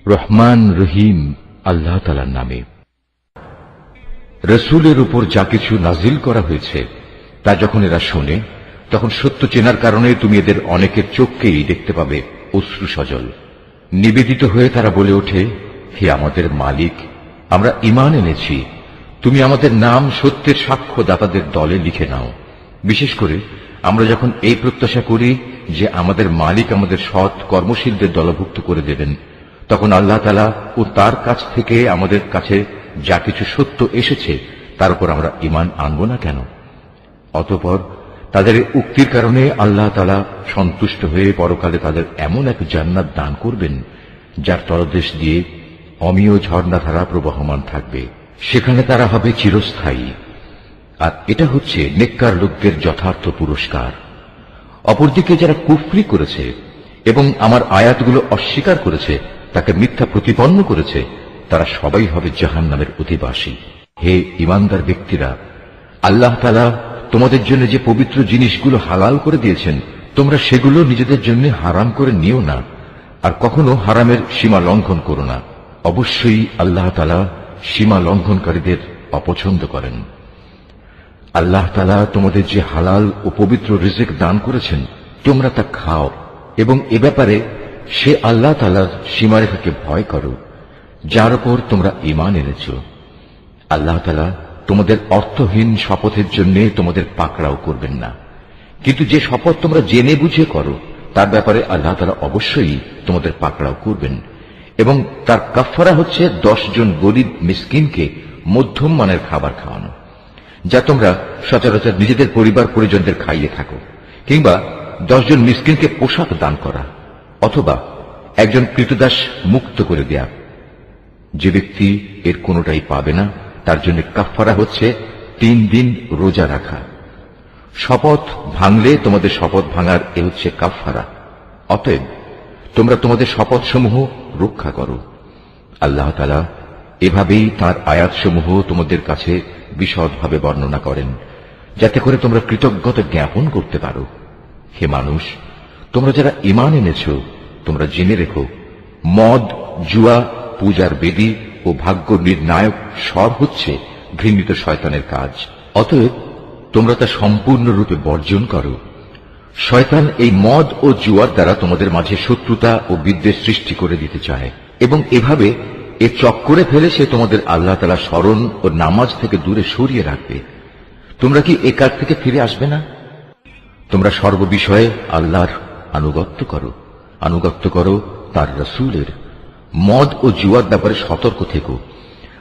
রহমান রহিম আল্লাহ তাআলার নামে। রসুলের উপর যা কিছু নাজিল করা হয়েছে তা যখন এরা শোনে তখন সত্য চেনার কারণে তুমি এদের অনেকের চোখকেই দেখতে পাবে অশ্রু সজল। নিবেদিত হয়ে তারা বলে ওঠে, হে আমাদের মালিক, আমরা ঈমান এনেছি, তুমি আমাদের নাম সত্যের সাক্ষ্যদাতাদের দলে লিখে নাও। বিশেষ করে আমরা যখন এই প্রত্যাশা করি যে আমাদের মালিক আমাদের সৎ কর্মশীলদের দলভুক্ত করে দেবেন, তখন আল্লাহ তাআলা ও তার কাছ থেকে আমাদের কাছে যা কিছু সত্য এসেছে তার উপর আমরা ঈমান আনব না কেন? অতঃপর তাদের উক্তির কারণে আল্লাহ তাআলা সন্তুষ্ট হয়ে পরকালে তাদের এমন এক জান্নাত দান করবেন যার তলদেশ দিয়ে অমীয় ঝর্ণাধারা প্রবহমান থাকবে, সেখানে তারা হবে চিরস্থায়ী। আর এটা হচ্ছে নেককার লোকদের যথার্থ পুরস্কার। অপরদিকে যারা কুফরি করেছে এবং আমার আয়াতগুলো অস্বীকার করেছে, তাকে মিথ্যা প্রতিপন্ন করেছে, তারা সবাই হবে জাহান্নামের অধিবাসী। হে ঈমানদার ব্যক্তিরা, আল্লাহ তাআলা তোমাদের জন্য যে পবিত্র জিনিসগুলো হালাল করে দিয়েছেন তোমরা সেগুলো নিজেদের জন্য হারাম করে নিও না, আর কখনো হারামের সীমা লঙ্ঘন করো না। অবশ্যই আল্লাহ তাআলা সীমা লঙ্ঘনকারীদের অপছন্দ করেন। আল্লাহ তাআলা তোমাদের যে হালাল ও পবিত্র রিজিক দান করেছেন তোমরা তা খাও এবং এ ব্যাপারে সে আল্লাহ তাআলার সীমারেখাকে ভয় করো যার উপর তোমরা ঈমান এনেছ। আল্লাহ তাআলা তোমাদের অর্থহীন শপথের জন্য তোমাদের পাকড়াও করবেন না, কিন্তু যে শপথ তোমরা জেনে বুঝে করো তার ব্যাপারে আল্লাহ তাআলা অবশ্যই তোমাদের পাকড়াও করবেন। এবং তার কাফফারা হচ্ছে 10 জন গরীব মিসকিনকে মধ্যম মানের খাবার খাওয়ানো, যা তোমরা সচরাচর নিজেদের পরিবার পরিজনদের খাইয়ে থাকো, কিংবা 10 জন মিসকিনকে পোশাক দান করা, অথবা একজন ক্রীতদাস মুক্ত করে দেয়া। যে ব্যক্তি এর কোনোটাই পাবে না তার জন্য কাফফারা হচ্ছে 3 দিন রোজা রাখা। শপথ ভাঙলে তোমাদের শপথ ভাঙার এ হচ্ছে কাফফারা। অতএব তোমরা তোমাদের শপথ সমূহ রক্ষা করো। আল্লাহ তাআলা এভাবেই তাঁর আয়াতসমূহ তোমাদের কাছে বিশদভাবে বর্ণনা করেন যাতে করে তোমরা কৃতজ্ঞতা জ্ঞাপন করতে পারো। হে মানুষ, তোমরা যারা ঈমান এনেছ তোমরা জেনে রেখো, মদ, জুয়া, পূজার বেদী ও ভাগ্য নির্ণায়ক সব হচ্ছে ঘৃণিত শয়তানের কাজ। অতএব তোমরা তা সম্পূর্ণরূপে বর্জন করো। শয়তান এই মদ ও জুয়ার দ্বারা তোমাদের মাঝে শত্রুতা ও বিদ্বেষ সৃষ্টি করে দিতে চায় এবং এভাবে এ চক্করে ফেলে সে তোমাদের আল্লাহ তাআলা স্মরণ ও নামাজ থেকে দূরে সরিয়ে রাখবে। তোমরা কি এ কাজ থেকে ফিরে আসবে না? তোমরা সর্ববিষয়ে আল্লাহর আনুগত্য করো তার রাসূলের। মদ ও জুয়ার ব্যাপারে সতর্ক থেকো।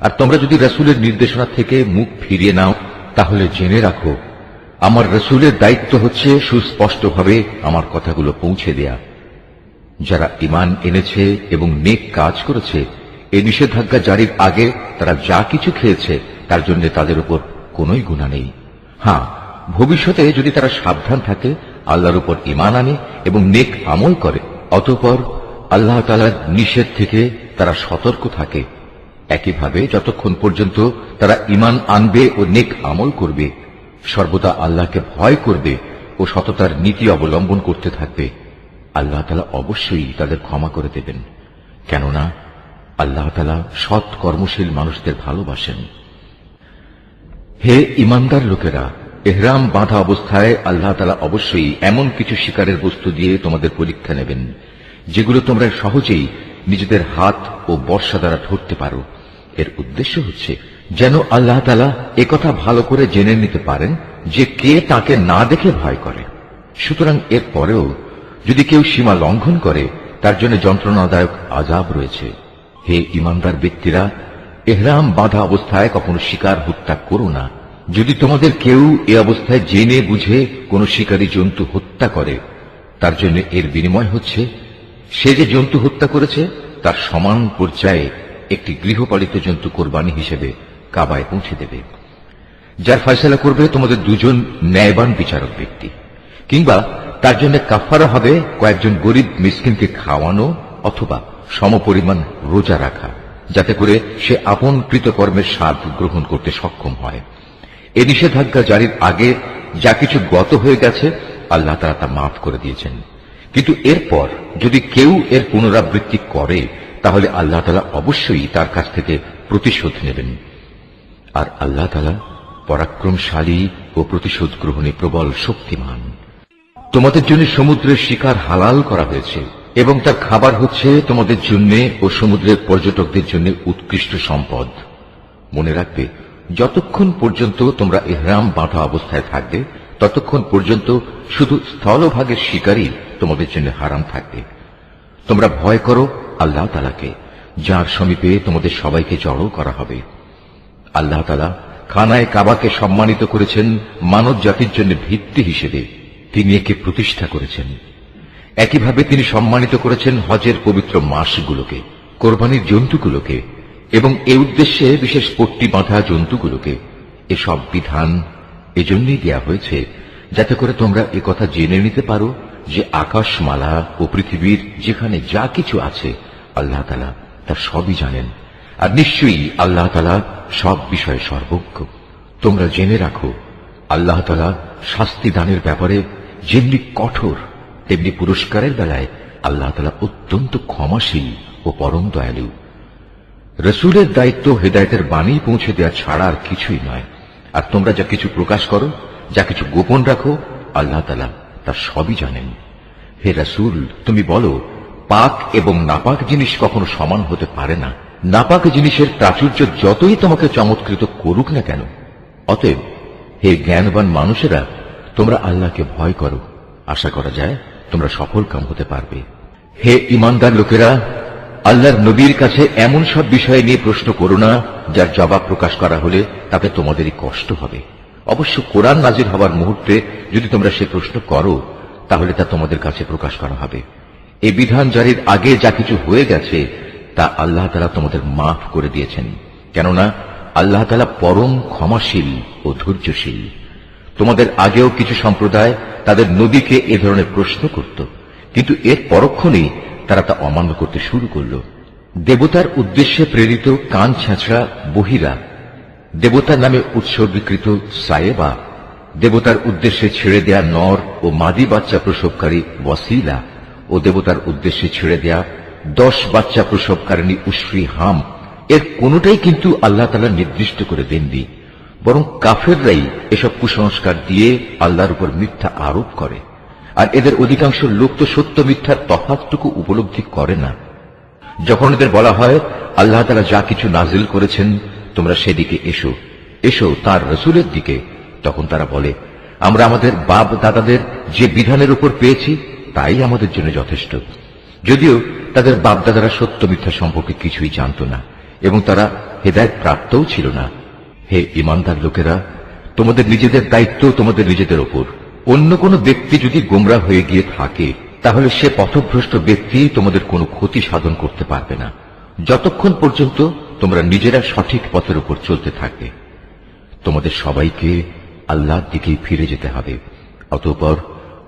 আর তোমরা যদি রাসূলের নির্দেশনা থেকে মুখ ফিরিয়ে নাও তাহলে জেনে রাখো, আমার রাসূলের দায়িত্ব হচ্ছে সুস্পষ্টভাবে আমার কথাগুলো পৌঁছে দেয়া। যারা ঈমান এনেছে এবং নেক কাজ করেছে, এই নিষেধাজ্ঞা জারির আগে তারা যা কিছু খেয়েছে তার জন্য তাদের উপর কোনোই গুনাহ নেই। হ্যাঁ, ভবিষ্যতে যদি তারা সাবধান থাকে, আল্লাহর উপর ঈমান আনে এবং নেক আমল করে, অতঃপর আল্লাহ তাআলার নিষেধ থেকে তারা সতর্ক থাকে, একইভাবে যতক্ষণ পর্যন্ত তারা ঈমান আনবে ও নেক আমল করবে, সর্বদা আল্লাহকে ভয় করবে ও সততার নীতি অবলম্বন করতে থাকবে, আল্লাহ তাআলা অবশ্যই তাদের ক্ষমা করে দেবেন, কেননা আল্লাহ তাআলা সৎ কর্মশীল মানুষদের ভালোবাসেন। হে ঈমানদার লোকেরা, ইহরাম বাঁধা অবস্থায় আল্লাহ তাআলা অবশ্যই এমন কিছু শিকারের বস্তু দিয়ে তোমাদের পরীক্ষা নেবেন যেগুলো তোমরা সহজেই নিজেদের হাত ও বর্শা দ্বারা ধরতে পারো। এর উদ্দেশ্য হচ্ছে যেন আল্লাহ তাআলা একথা ভালো করে জেনে নিতে পারেন যে কে তাকে না দেখে ভয় করে। সুতরাং এর পরেও যদি কেউ সীমা লঙ্ঘন করে তার জন্য যন্ত্রণাদায়ক আযাব রয়েছে। হে ঈমানদার ব্যক্তিরা, ইহরাম বাঁধা অবস্থায় কখনো শিকার হত্যা করো না। যদি তোমাদের কেউ এ অবস্থায় জেনে বুঝে কোন শিকারী জন্তু হত্যা করে, তার জন্য এর বিনিময় হচ্ছে সে যে জন্তু হত্যা করেছে তার সমান পর্যায়ে একটি গৃহপালিত জন্তু কোরবানি হিসেবে কাবায় পৌঁছে দেবে, যার ফয়সালা করবে তোমাদের দুজন ন্যায়বান বিচারক ব্যক্তি। কিংবা তার জন্য কাফফারা হবে কয়েকজন গরীব মিসকিনকে খাওয়ানো অথবা সমপরিমাণ রোজা রাখা, যাতে করে সে আপন কৃতকর্মের স্বাদ গ্রহণ করতে সক্ষম হয়। এ নিষেধাজ্ঞা জারির আগে যা কিছু গত হয়ে গেছে আল্লাহ তাআলা তা মাফ করে দিয়েছেন, কিন্তু এরপর যদি কেউ এর পুনরাবৃত্তি করে তাহলে আল্লাহ তাআলা অবশ্যই তার কাছ থেকে প্রতিশোধ নেবেন। আর আল্লাহ তাআলা পরাক্রমশালী ও প্রতিশোধ গ্রহণে প্রবল শক্তিমান। তোমাদের জন্য সমুদ্রের শিকার হালাল করা হয়েছে এবং তার খাবার হচ্ছে তোমাদের জন্য ও সমুদ্রের পর্যটকদের জন্য উৎকৃষ্ট সম্পদ। মনে রাখবে, যতক্ষণ পর্যন্ত তোমরা ইহরাম বাঁধা অবস্থায় থাকবে ততক্ষণ পর্যন্ত শুধু স্থলভাগের শিকারই তোমাদের জন্য হারাম থাকবে। তোমরা ভয় করো আল্লাহ তাআলাকে, যার সমীপে তোমাদের সবাইকে জড়ো করা হবে। আল্লাহ তাআলা খানায়ে কাবাকে সম্মানিত করেছেন মানব জাতির জন্য ভিত্তি হিসেবে। তিনি একে প্রতিষ্ঠা করেছেন। একইভাবে তিনি সম্মানিত করেছেন হজের পবিত্র মাসগুলোকে, কোরবানির জন্তুগুলোকে এবং এ উদ্দেশ্যে বিশেষ পট্টি বাঁধা জন্তুগুলোকে। এসব বিধান এজন্যই দেয়া হয়েছে যাতে করে তোমরা একথা জেনে নিতে পারো যে আকাশমালা ও পৃথিবীর যেখানে যা কিছু আছে আল্লাহ তাআলা তা সবই জানেন। আর নিশ্চয়ই আল্লাহ তাআলা সব বিষয়ে সর্বজ্ঞ। তোমরা জেনে রাখো, আল্লাহ তাআলা শাস্তি দানের ব্যাপারে যেমনি কঠোর, তেমনি পুরস্কারের বেলায় আল্লাহ তাআলা অত্যন্ত ক্ষমাশীল ও পরম দয়ালু। রসুলের দায়িত্ব হেদায়েতের বাণী পৌঁছে দেওয়া ছাড়া আর কিছুই নয়। আর তোমরা যা কিছু প্রকাশ করো, যা কিছু গোপন রাখো, আল্লাহ তাআলা তা সবই জানেন। হে রসুল, তুমি বলো, পাক এবং নাপাক জিনিস কখনো সমান হতে পারে না। নাপাক জিনিসের প্রাচুর্য যতই তোমাকে চমৎকৃত করুক না কেন। অতএব হে জ্ঞানবান মানুষেরা, তোমরা আল্লাহকে ভয় করো। আশা করা যায় তোমরা সফল কাম হতে পারবে। হে ঈমানদার লোকেরা, আল্লাহর নবীর কাছে এমন সব বিষয় নিয়ে প্রশ্ন করো না যার জবাব প্রকাশ করা হলে তাতে তোমাদেরই কষ্ট হবে। অবশ্য কোরআন নাজির হওয়ার মুহূর্তে যদি তোমরা সে প্রশ্ন করো তাহলে তা তোমাদের কাছে প্রকাশ করা হবে। এই বিধান জারির আগে যা কিছু হয়ে গেছে তা আল্লাহ তাআলা তোমাদের মাফ করে দিয়েছেন, কেননা আল্লাহ তাআলা পরম ক্ষমাশীল ও ধৈর্যশীল। তোমাদের আগেও কিছু সম্প্রদায় তাদের নবীকে এ ধরনের প্রশ্ন করত, কিন্তু এর পরক্ষণেই তারা তা অমান্য করতে শুরু করল। দেবতার উদ্দেশ্যে প্রেরিত কান ছেঁচড়া বহিরা, দেবতার নামে উৎসর্গীকৃত সায়েবা, দেবতার উদ্দেশ্যে ছেড়ে দেয়া নর ও মাদি বাচ্চা প্রসবকারী ওয়াসিলা ও দেবতার উদ্দেশ্যে ছেড়ে দেয়া 10 বাচ্চা প্রসবকারিণী উশরি হাম, এর কোনটাই কিন্তু আল্লাহ তাআলা নির্দিষ্ট করে দেননি। বরং কাফেররাই এসব কুসংস্কার দিয়ে আল্লাহর উপর মিথ্যা আরোপ করে। আর এদের অধিকাংশ লোক তো সত্য মিথ্যার তফাৎটুকু উপলব্ধি করে না। যখন এদের বলা হয় আল্লাহ তাআলা যা কিছু নাজিল করেছেন তোমরা সেদিকে এসো, এসো তার রসুলের দিকে, তখন তারা বলে, আমরা আমাদের বাপ দাদাদের যে বিধানের উপর পেয়েছি তাই আমাদের জন্য যথেষ্ট। যদিও তাদের বাপ দাদারা সত্য মিথ্যা সম্পর্কে কিছুই জানত না এবং তারা হেদায়েত প্রাপ্তও ছিল না। হে ঈমানদার লোকেরা, তোমাদের নিজেদের দায়িত্ব তোমাদের নিজেদের ওপর। অন্য কোনো ব্যক্তি যদি গোমরাহ হয়ে গিয়ে থাকে তাহলে সে পথভ্রষ্ট ব্যক্তি তোমাদের কোনো ক্ষতি সাধন করতে পারবে না, যতক্ষণ পর্যন্ত তোমরা নিজেরা সঠিক পথের উপর চলতে থাকবে। তোমাদের সবাইকে আল্লাহর দিকেই ফিরে যেতে হবে। অতঃপর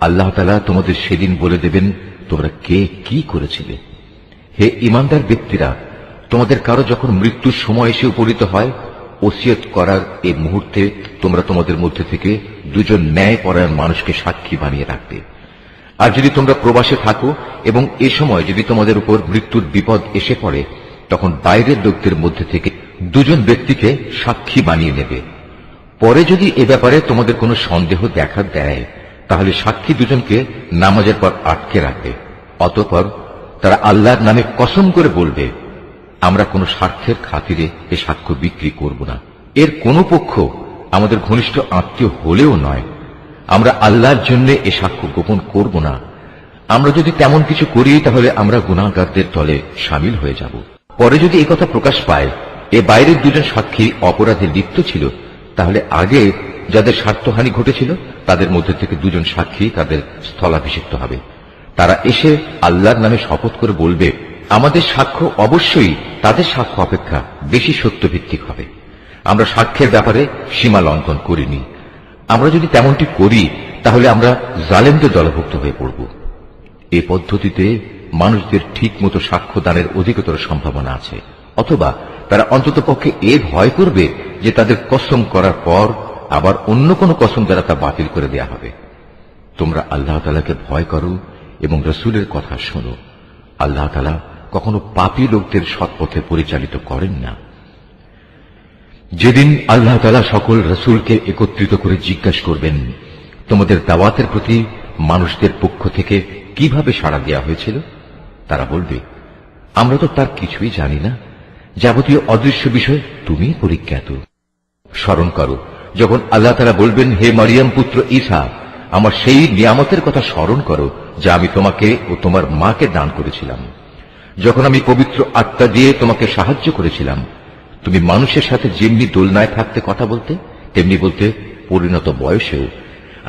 আল্লাহ তাআলা তোমাদের সেদিন বলে দেবেন তোমরা কে কি করেছিলে। হে ঈমানদার ব্যক্তিরা, তোমাদের কারো যখন মৃত্যুর সময় এসে উপনীত হয়, ওসিয়ত করার এই মুহূর্তে তোমরা তোমাদের মধ্যে থেকে 2 ন্যায়পরায়ণ মানুষকে সাক্ষী বানিয়ে রাখবে। আর যদি তোমরা প্রবাসে থাকো এবং এ সময় যদি তোমাদের উপর মৃত্যুর বিপদ এসে পড়ে, তখন বাইরের লোকদের মধ্যে থেকে 2 ব্যক্তিকে সাক্ষী বানিয়ে নেবে। পরে যদি এ ব্যাপারে তোমাদের কোনো সন্দেহ দেখা দেয় তাহলে সাক্ষী 2জনকে নামাজের পর আটকে রাখবে। অতঃপর তারা আল্লাহর নামে কসম করে বলবে, আমরা কোনো স্বার্থের খাতিরে এ সাক্ষ্য বিক্রি করব না। এর কোন পক্ষ আমাদের ঘনিষ্ঠ আত্মীয় হলেও নয়। আমরা আল্লাহর জন্য এ সাক্ষ্য গোপন করব না। আমরা যদি তেমন কিছু করি তাহলে আমরা গুনাহগারদের দলে শামিল হয়ে যাব। পরে যদি এই কথা প্রকাশ পায় এ বাইরের 2জন সাক্ষী অপরাধে লিপ্ত ছিল, তাহলে আগে যাদের স্বার্থহানি ঘটেছিল তাদের মধ্যে থেকে 2জন সাক্ষী তাদের স্থলাভিষিক্ত হবে। তারা এসে আল্লাহর নামে শপথ করে বলবে, আমাদের সাক্ষ্য অবশ্যই তাদের সাক্ষ্য অপেক্ষা বেশি সত্যভিত্তিক হবে। আমরা সাক্ষ্যের ব্যাপারে সীমা লঙ্ঘন করিনি। আমরা যদি তেমনটি করি তাহলে আমরা জালেমদের দলভুক্ত হয়ে পড়ব। এ পদ্ধতিতে মানুষদের ঠিক মতো সাক্ষ্য দানের অধিকতর সম্ভাবনা আছে। অথবা তারা অন্ততপক্ষে এ ভয় করবে যে তাদের কসম করার পর আবার অন্য কোনো কসম দ্বারা তা বাতিল করে দেয়া হবে। তোমরা আল্লাহ তাআলাকে ভয় করো এবং রসুলের কথা শোনো। আল্লাহ তাআলা কখনো পাপী লোকদের সৎপথে পরিচালিত করেন না। যেদিন আল্লাহ তাআলা সকল রাসূলকে একত্রিত করে জিজ্ঞাসা করবেন, তোমাদের দাওয়াতের প্রতি মানুষদের পক্ষ থেকে কিভাবে সাড়া দেওয়া হয়েছিল, তারা বলবে, আমরা তো তার কিছুই জানি না, যাবতীয় অদৃশ্য বিষয় তুমিই পরিজ্ঞাত। স্মরণ করো যখন আল্লাহ তাআলা বলবেন, হে মারিয়াম পুত্র ঈসা, আমার সেই নিয়ামতের কথা স্মরণ করো যা আমি তোমাকে ও তোমার মাকে দান করেছিলাম। যখন আমি পবিত্র আত্মা দিয়ে তোমাকে সাহায্য করেছিলাম, তুমি মানুষের সাথে যেমনি দোলনায় থাকতে কথা বলতে, তেমনি বলতে পরিণত বয়সেও।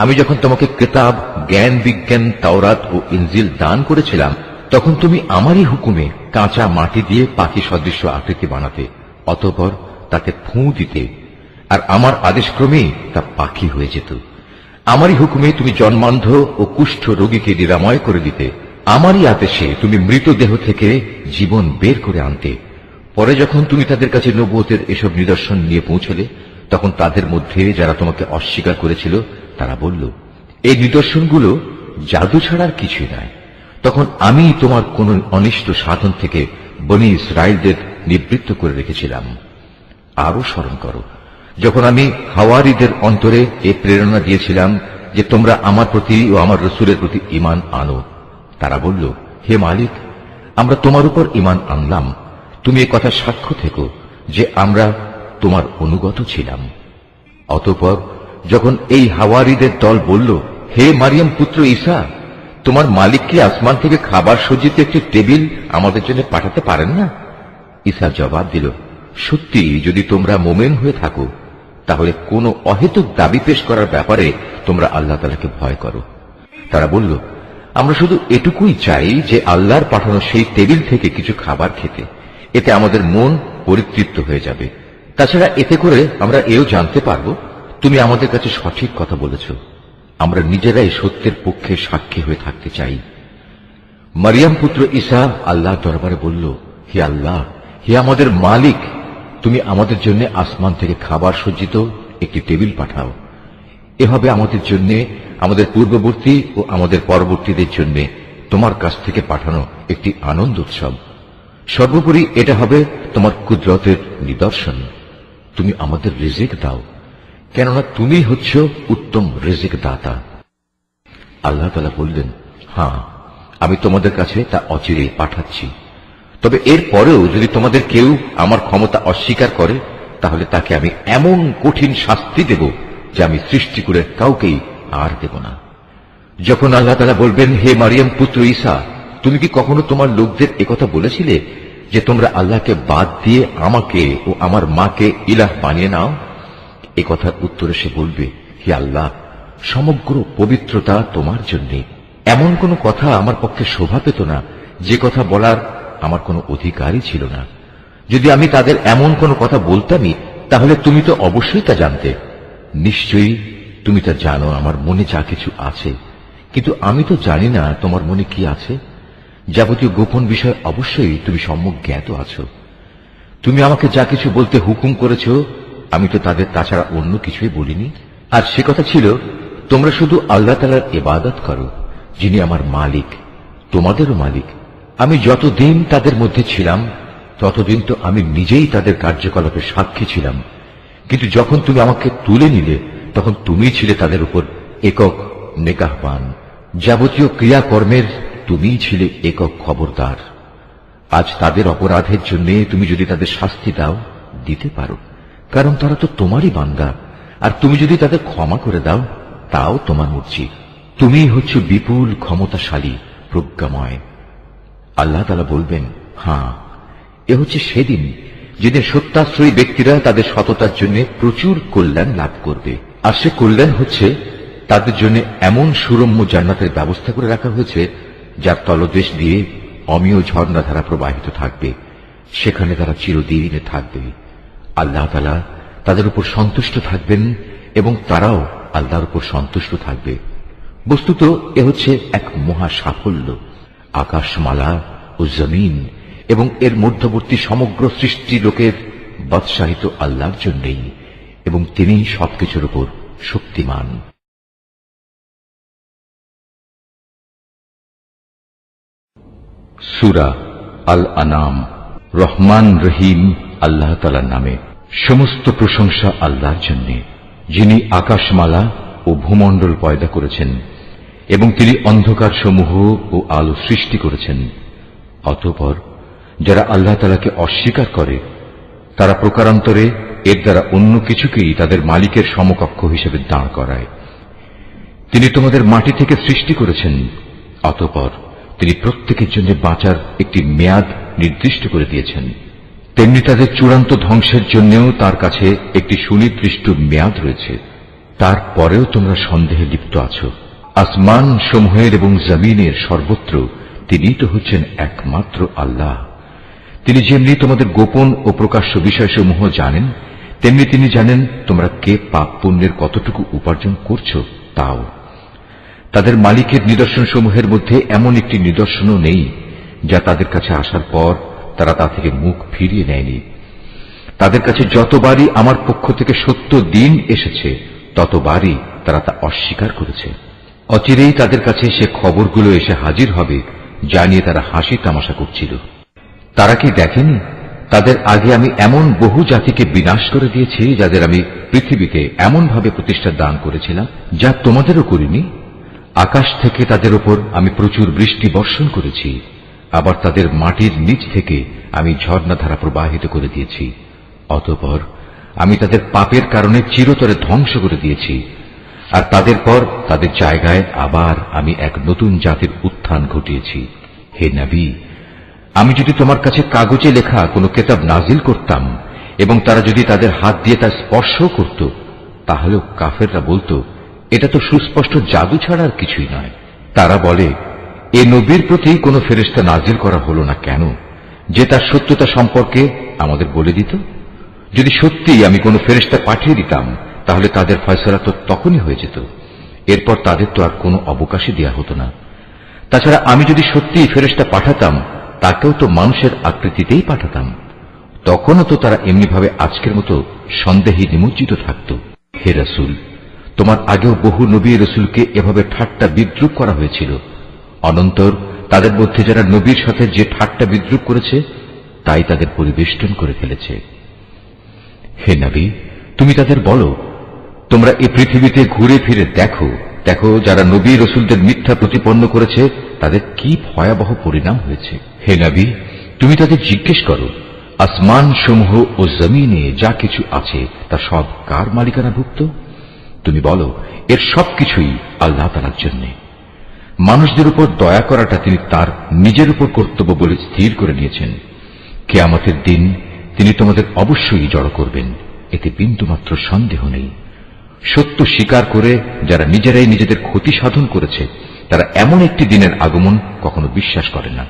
আমি যখন তোমাকে কিতাব, জ্ঞান বিজ্ঞান, তাওরাত ও ইনজিল দান করেছিলাম, তখন তুমি আমারই হুকুমে কাঁচা মাটি দিয়ে পাখি সদৃশ্য আকৃতি বানাতে, অতঃপর তাতে ফুঁ দিতে, আর আমার আদেশক্রমেই তা পাখি হয়ে যেত। আমারই হুকুমে তুমি জন্মান্ধ ও কুষ্ঠ রোগীকে নিরাময় করে দিতে। আমারই আদেশে তুমি মৃতদেহ থেকে জীবন বের করে আনতে। পরে যখন তুমি তাদের কাছে নবুয়তের এসব নিদর্শন নিয়ে পৌঁছলে, তখন তাদের মধ্যে যারা তোমাকে অস্বীকার করেছিল তারা বলল, এই নিদর্শনগুলো জাদু ছাড়ার কিছুই নয়। তখন আমি তোমার কোন অনিষ্ট সাধন থেকে বনী ইসরায়েলদের নিবৃত্ত করে রেখেছিলাম। আরো স্মরণ করো যখন আমি হাওয়ারীদের অন্তরে এ প্রেরণা দিয়েছিলাম যে তোমরা আমার প্রতি ও আমার রাসূলের প্রতি ঈমান আনো। তারা বলল, হে মালিক, আমরা তোমার উপর ঈমান আনলাম, তুমি এ কথা সাক্ষ্য থেকো যে আমরা তোমার অনুগত ছিলাম। অতঃপর যখন এই হাওয়ারীদের দল বলল, হে মারিয়াম পুত্র ঈসা, তোমার মালিক কি আসমান থেকে খাবার সজ্জিত একটি টেবিল আমাদের জন্য পাঠাতে পারেন না? ঈসা জবাব দিল, সত্যি যদি তোমরা মোমেন হয়ে থাকো, তাহলে কোনো অহেতুক দাবি পেশ করার ব্যাপারে তোমরা আল্লাহ তাআলাকে ভয় করো। তারা বলল, আমরা শুধু এটুকুই চাই যে আল্লাহর পাঠানো সেই টেবিল থেকে কিছু খাবার খেতে, এতে আমাদের মন পরিতৃপ্ত হয়ে যাবে। তাছাড়া এতে করে আমরা এও জানতে পারব তুমি আমাদের কাছে সঠিক কথা বলেছ। আমরা নিজেরাই সত্যের পক্ষে সাক্ষী হয়ে থাকতে চাই। মারিয়াম পুত্র ঈসা আল্লাহর দরবারে বলল, হে আল্লাহ, হে আমাদের মালিক, তুমি আমাদের জন্য আসমান থেকে খাবার সজ্জিত একটি টেবিল পাঠাও। এভাবে আমাদের জন্য, আমাদের পূর্ববর্তী ও আমাদের পরবর্তীদের জন্য তোমার কাছ থেকে পাঠানো একটি আনন্দ উৎসব। সর্বোপরি এটা হবে তোমার কুদরতের নিদর্শন। তুমি আমাদের রিজিক দাও, কেননা তুমি হচ্ছ উত্তম রিজিক দাতা। আল্লাহ তাআলা বললেন, হ্যাঁ, আমি তোমাদের কাছে তা অচিরেই পাঠাচ্ছি। তবে এর পরেও যদি তোমাদের কেউ আমার ক্ষমতা অস্বীকার করে, তাহলে তাকে আমি এমন কঠিন শাস্তি দেব যা আমি সৃষ্টি করে কাউকেই আর দেব না। যখন আল্লাহ তাআলা বলবেন, হে মারিয়াম পুত্র ঈসা, তুমি কি কখনো তোমার লোকদের একথা বলেছিলে যে তোমরা আল্লাহকে বাদ দিয়ে আমাকে ও আমার মাকে ইলাহ বানিয়ে নাও? এ কথার উত্তরে সে বলবে, হে আল্লাহ, সমগ্র পবিত্রতা তোমার জন্যে। এমন কোনো কথা আমার পক্ষে শোভা পেত না যে কথা বলার আমার কোনো অধিকারই ছিল না। যদি আমি তাদের এমন কোনো কথা বলতামই, তাহলে তুমি তো অবশ্যই তা জানতে। নিশ্চয়ই তুমি তা জানো আমার মনে যা কিছু আছে, কিন্তু আমি তো জানি না তোমার মনে কি আছে। যাবতীয় গোপন বিষয় অবশ্যই তুমি সম্যক জ্ঞাত আছো। তুমি আমাকে যা কিছু বলতে হুকুম করেছ, আমি তো তাদের তাছাড়া অন্য কিছুই বলিনি। আর সে কথা ছিল, তোমরা শুধু আল্লাহ তাআলার ইবাদত করো, যিনি আমার মালিক, তোমাদেরও মালিক। আমি যতদিন তাদের মধ্যে ছিলাম, ততদিন তো আমি নিজেই তাদের কার্যকলাপের সাক্ষী ছিলাম, কিন্তু যখন তুমি আমাকে তুলে নিলে, তখন তুমিই ছিলে তাদের উপর একক নেকাহবান। যাবতীয় ক্রিয়াকর্মের তুমিই ছিলে একক খবরদার। আজ তাদের অপরাধের জন্য তুমি যদি তাদের শাস্তি দাও, দিতে পারো, কারণ তারা তো তোমারই বান্দা। আর তুমি যদি তাদের ক্ষমা করে দাও, তাও তোমার মর্জি। তুমিই হচ্ছ বিপুল ক্ষমতাশালী, প্রজ্ঞাময়। আল্লাহ তাআলা বলবেন, হ্যাঁ, এ হচ্ছে সেদিন যেদিন সত্যাশ্রয়ী ব্যক্তিরা তাদের সততার জন্য প্রচুর কল্যাণ লাভ করবে। আর সে কল্যাণ হচ্ছে তাদের জন্য এমন সুরম্য জান্নাতের ব্যবস্থা করে রাখা হয়েছে, যার তলদেশ দিয়ে অমীয় ঝর্ণাধারা প্রবাহিত থাকবে। সেখানে তারা চিরদিন থাকবে। আল্লাহ তাআলা তাদের উপর সন্তুষ্ট থাকবেন এবং তারাও আল্লাহর উপর সন্তুষ্ট থাকবে। বস্তুত এ হচ্ছে এক মহা সাফল্য। আকাশমালা ও জমিন এবং এর মধ্যবর্তী সমগ্র সৃষ্টি লোকের বাদশাহিত আল্লাহর জন্যই, এবং তিনি সবকিছুর উপর শক্তিমান। সূরা আল আনাম। রহমান রহিম আল্লাহ তাআলার নামে। সমস্ত প্রশংসা আল্লাহর জন্য, যিনি আকাশমালা ও ভূমণ্ডল পয়দা করেছেন এবং তিনি অন্ধকার সমূহ ও আলো সৃষ্টি করেছেন। অতঃপর যারা আল্লাহ তাআলাকে অস্বীকার করে তারা প্রকারান্তরে এর দ্বারা অন্য কিছুকেই তাদের মালিকের সমকক্ষ হিসেবে দাঁড় করায়। তিনি তোমাদের মাটি থেকে সৃষ্টি করেছেন, অতঃপর তিনি প্রত্যেকের জন্য বাঁচার একটি মেয়াদ নির্দিষ্ট করে দিয়েছেন। তেমনি তাদের চূড়ান্ত ধ্বংসের জন্যও তার কাছে একটি সুনির্দিষ্ট মেয়াদ রয়েছে। তারপরেও তোমরা সন্দেহে লিপ্ত আছো। আসমান সমূহের এবং জমিনের সর্বত্র তিনিই তো হচ্ছেন একমাত্র আল্লাহ। তিনি যেমনি তোমাদের গোপন ও প্রকাশ্য বিষয়সমূহ জানেন, তেমনি তিনি জানেন তোমরা কে পাপ পুণ্যের কতটুকু উপার্জন করছো তাও। তাদের মালিকের নিদর্শনসমূহের মধ্যে এমন একটি নিদর্শনও নেই যা তাদের কাছে আসার পর তারা তা থেকে মুখ ফিরিয়ে নেয়নি। তাদের কাছে যতবারই আমার পক্ষ থেকে সত্য দিন এসেছে ততবারই তারা তা অস্বীকার করেছে। অচিরেই তাদের কাছে সে খবরগুলো এসে হাজির হবে যা নিয়ে তারা হাসি তামাশা করছিল। তারা কি দেখেনি তাদের আগে আমি এমন বহু জাতিকে বিনাশ করে দিয়েছি যাদের আমি পৃথিবীতে এমনভাবে প্রতিষ্ঠা দান করেছিলাম যা তোমাদেরও করিনি। আকাশ থেকে তাদের উপর আমি প্রচুর বৃষ্টি বর্ষণ করেছি, আবার তাদের মাটির নিচ থেকে আমি ঝর্ণাধারা প্রবাহিত করে দিয়েছি। অতঃপর আমি তাদের পাপের কারণে চিরতরে ধ্বংস করে দিয়েছি, আর তাদের পর তাদের জায়গায় আবার আমি এক নতুন জাতির উত্থান ঘটিয়েছি। হে নবী, আমি যদি তোমার কাছে কাগজে লেখা কোনো কিতাব নাজিল করতাম এবং তারা যদি তাদের হাত দিয়ে তা স্পর্শ করত, তাহলেও কাফেররা বলতো এটা তো সুস্পষ্ট জাদু ছাড়া আর কিছুই নয়। তারা বলে এ নবীর প্রতি কোনো ফেরেশতা নাজিল করা হলো না কেন, যে তার সত্যতা সম্পর্কে আমাদের বলে দিত। যদি সত্যিই আমি কোনো ফেরেশতা পাঠিয়ে দিতাম তাহলে তাদের ফয়সালা তো তখনই হয়ে যেত, এরপর তাদের তো আর কোনো অবকাশই দেয়া হতো না। তাছাড়া আমি যদি সত্যিই ফেরেশতা পাঠাতাম তাকেও তো মানুষের আকৃতিতেই পাঠাতাম, তখনও তো তারা এমনিভাবে আজকের মতো সন্দেহে নিমজ্জিত থাকত। হে রাসূল, তোমার আগেও বহু নবী রাসূলকে এভাবে ঠাট্টা বিদ্রূপ করা হয়েছিল। অনন্তর তাদের মধ্যে যারা নবীর সাথে যে ঠাট্টা বিদ্রূপ করেছে তাই তাদের পরিবেষ্টন করে ফেলেছে। হে নবী, তুমি তাদের বলো, তোমরা এই পৃথিবীতে ঘুরে ফিরে দেখো দেখো যারা নবী রাসূলদের মিথ্যা প্রতিপন্ন করেছে তাদের কি ভয়াবহ পরিণাম হয়েছে। হে নবী, তুমি তাদের জিজ্ঞেস করো, আসমান সমূহ ও জমিনে যা কিছু আছে তা সব কার মালিকানাভুক্ত? তুমি বলো, এর সবকিছুই আল্লাহ তাআলার জন্য। মানুষদের উপর দয়া করাটা তিনি তার নিজের উপর কর্তব্য বলে স্থির করে নিয়েছেন। কিয়ামতের দিন তিনি তোমাদের অবশ্যই জড়ো করবেন, এতে বিন্দুমাত্র সন্দেহ নেই। সত্য স্বীকার করে যারা নিজেরাই নিজেদের ক্ষতি সাধন করেছে তারা এমন একটি দিনের আগমন কখনো বিশ্বাস করে না।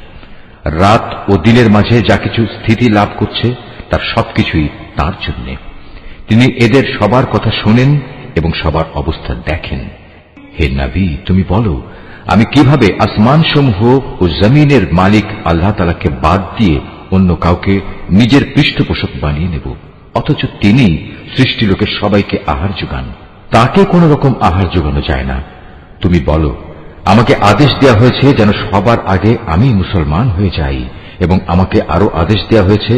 রাত ও দিনের মাঝে যা কিছু স্থিতি লাভ করছে তার সবকিছুই তার জন্য। তিনি এদের সবার কথা শোনেন এবং সবার অবস্থা দেখেন। হে নবী, তুমি বলো, আমি কিভাবে আসমান সমূহ ও জমিনের মালিক আল্লাহ তাআলাকে বাদ দিয়ে অন্য কাউকে নিজের পৃষ্ঠপোষক বানিয়ে নেব, অথচ তিনি সৃষ্টি লোকের সবাইকে আহার যোগান। তাকে কোন রকম আহার যোগানো যায় না। তুমি বলো, আমাকে আদেশ দেয়া হয়েছে যেন সবার আগে আমি মুসলমান হয়ে যাই, এবং আমাকে আরো আদেশ দেয়া হয়েছে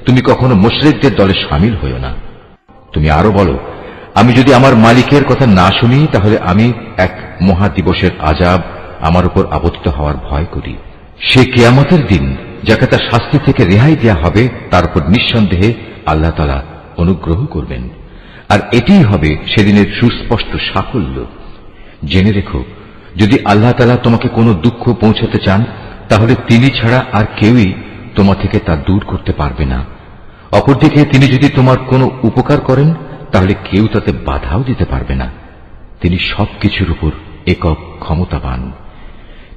তুমি কখনো মুশরিকদের দলে শামিল হইও না। তুমি আরো বলো, আমি যদি আমার মালিকের কথা না শুনি তাহলে আমি এক মহাদিবসের আযাব আমার উপর আপতিত হওয়ার ভয় করি। সে কিয়ামতের দিন যাকে তার শাস্তি থেকে রেহাই দেয়া হবে তার উপর নিঃসন্দেহে আল্লাহ তাআলা অনুগ্রহ করবেন, আর এটিই হবে সেদিনের সুস্পষ্ট সাফল্য। জেনে রেখো, যদি আল্লাহ তাআলা তোমাকে কোনো দুঃখ পৌঁছাতে চান তাহলে তিনি ছাড়া আর কেউই তোমা থেকে তা দূর করতে পারবে না। অপরদিকে তিনি যদি তোমার কোনো উপকার করেন তাহলে কেউ তাতে বাধাও দিতে পারবে না। তিনি সবকিছুর উপর একক ক্ষমতাবান।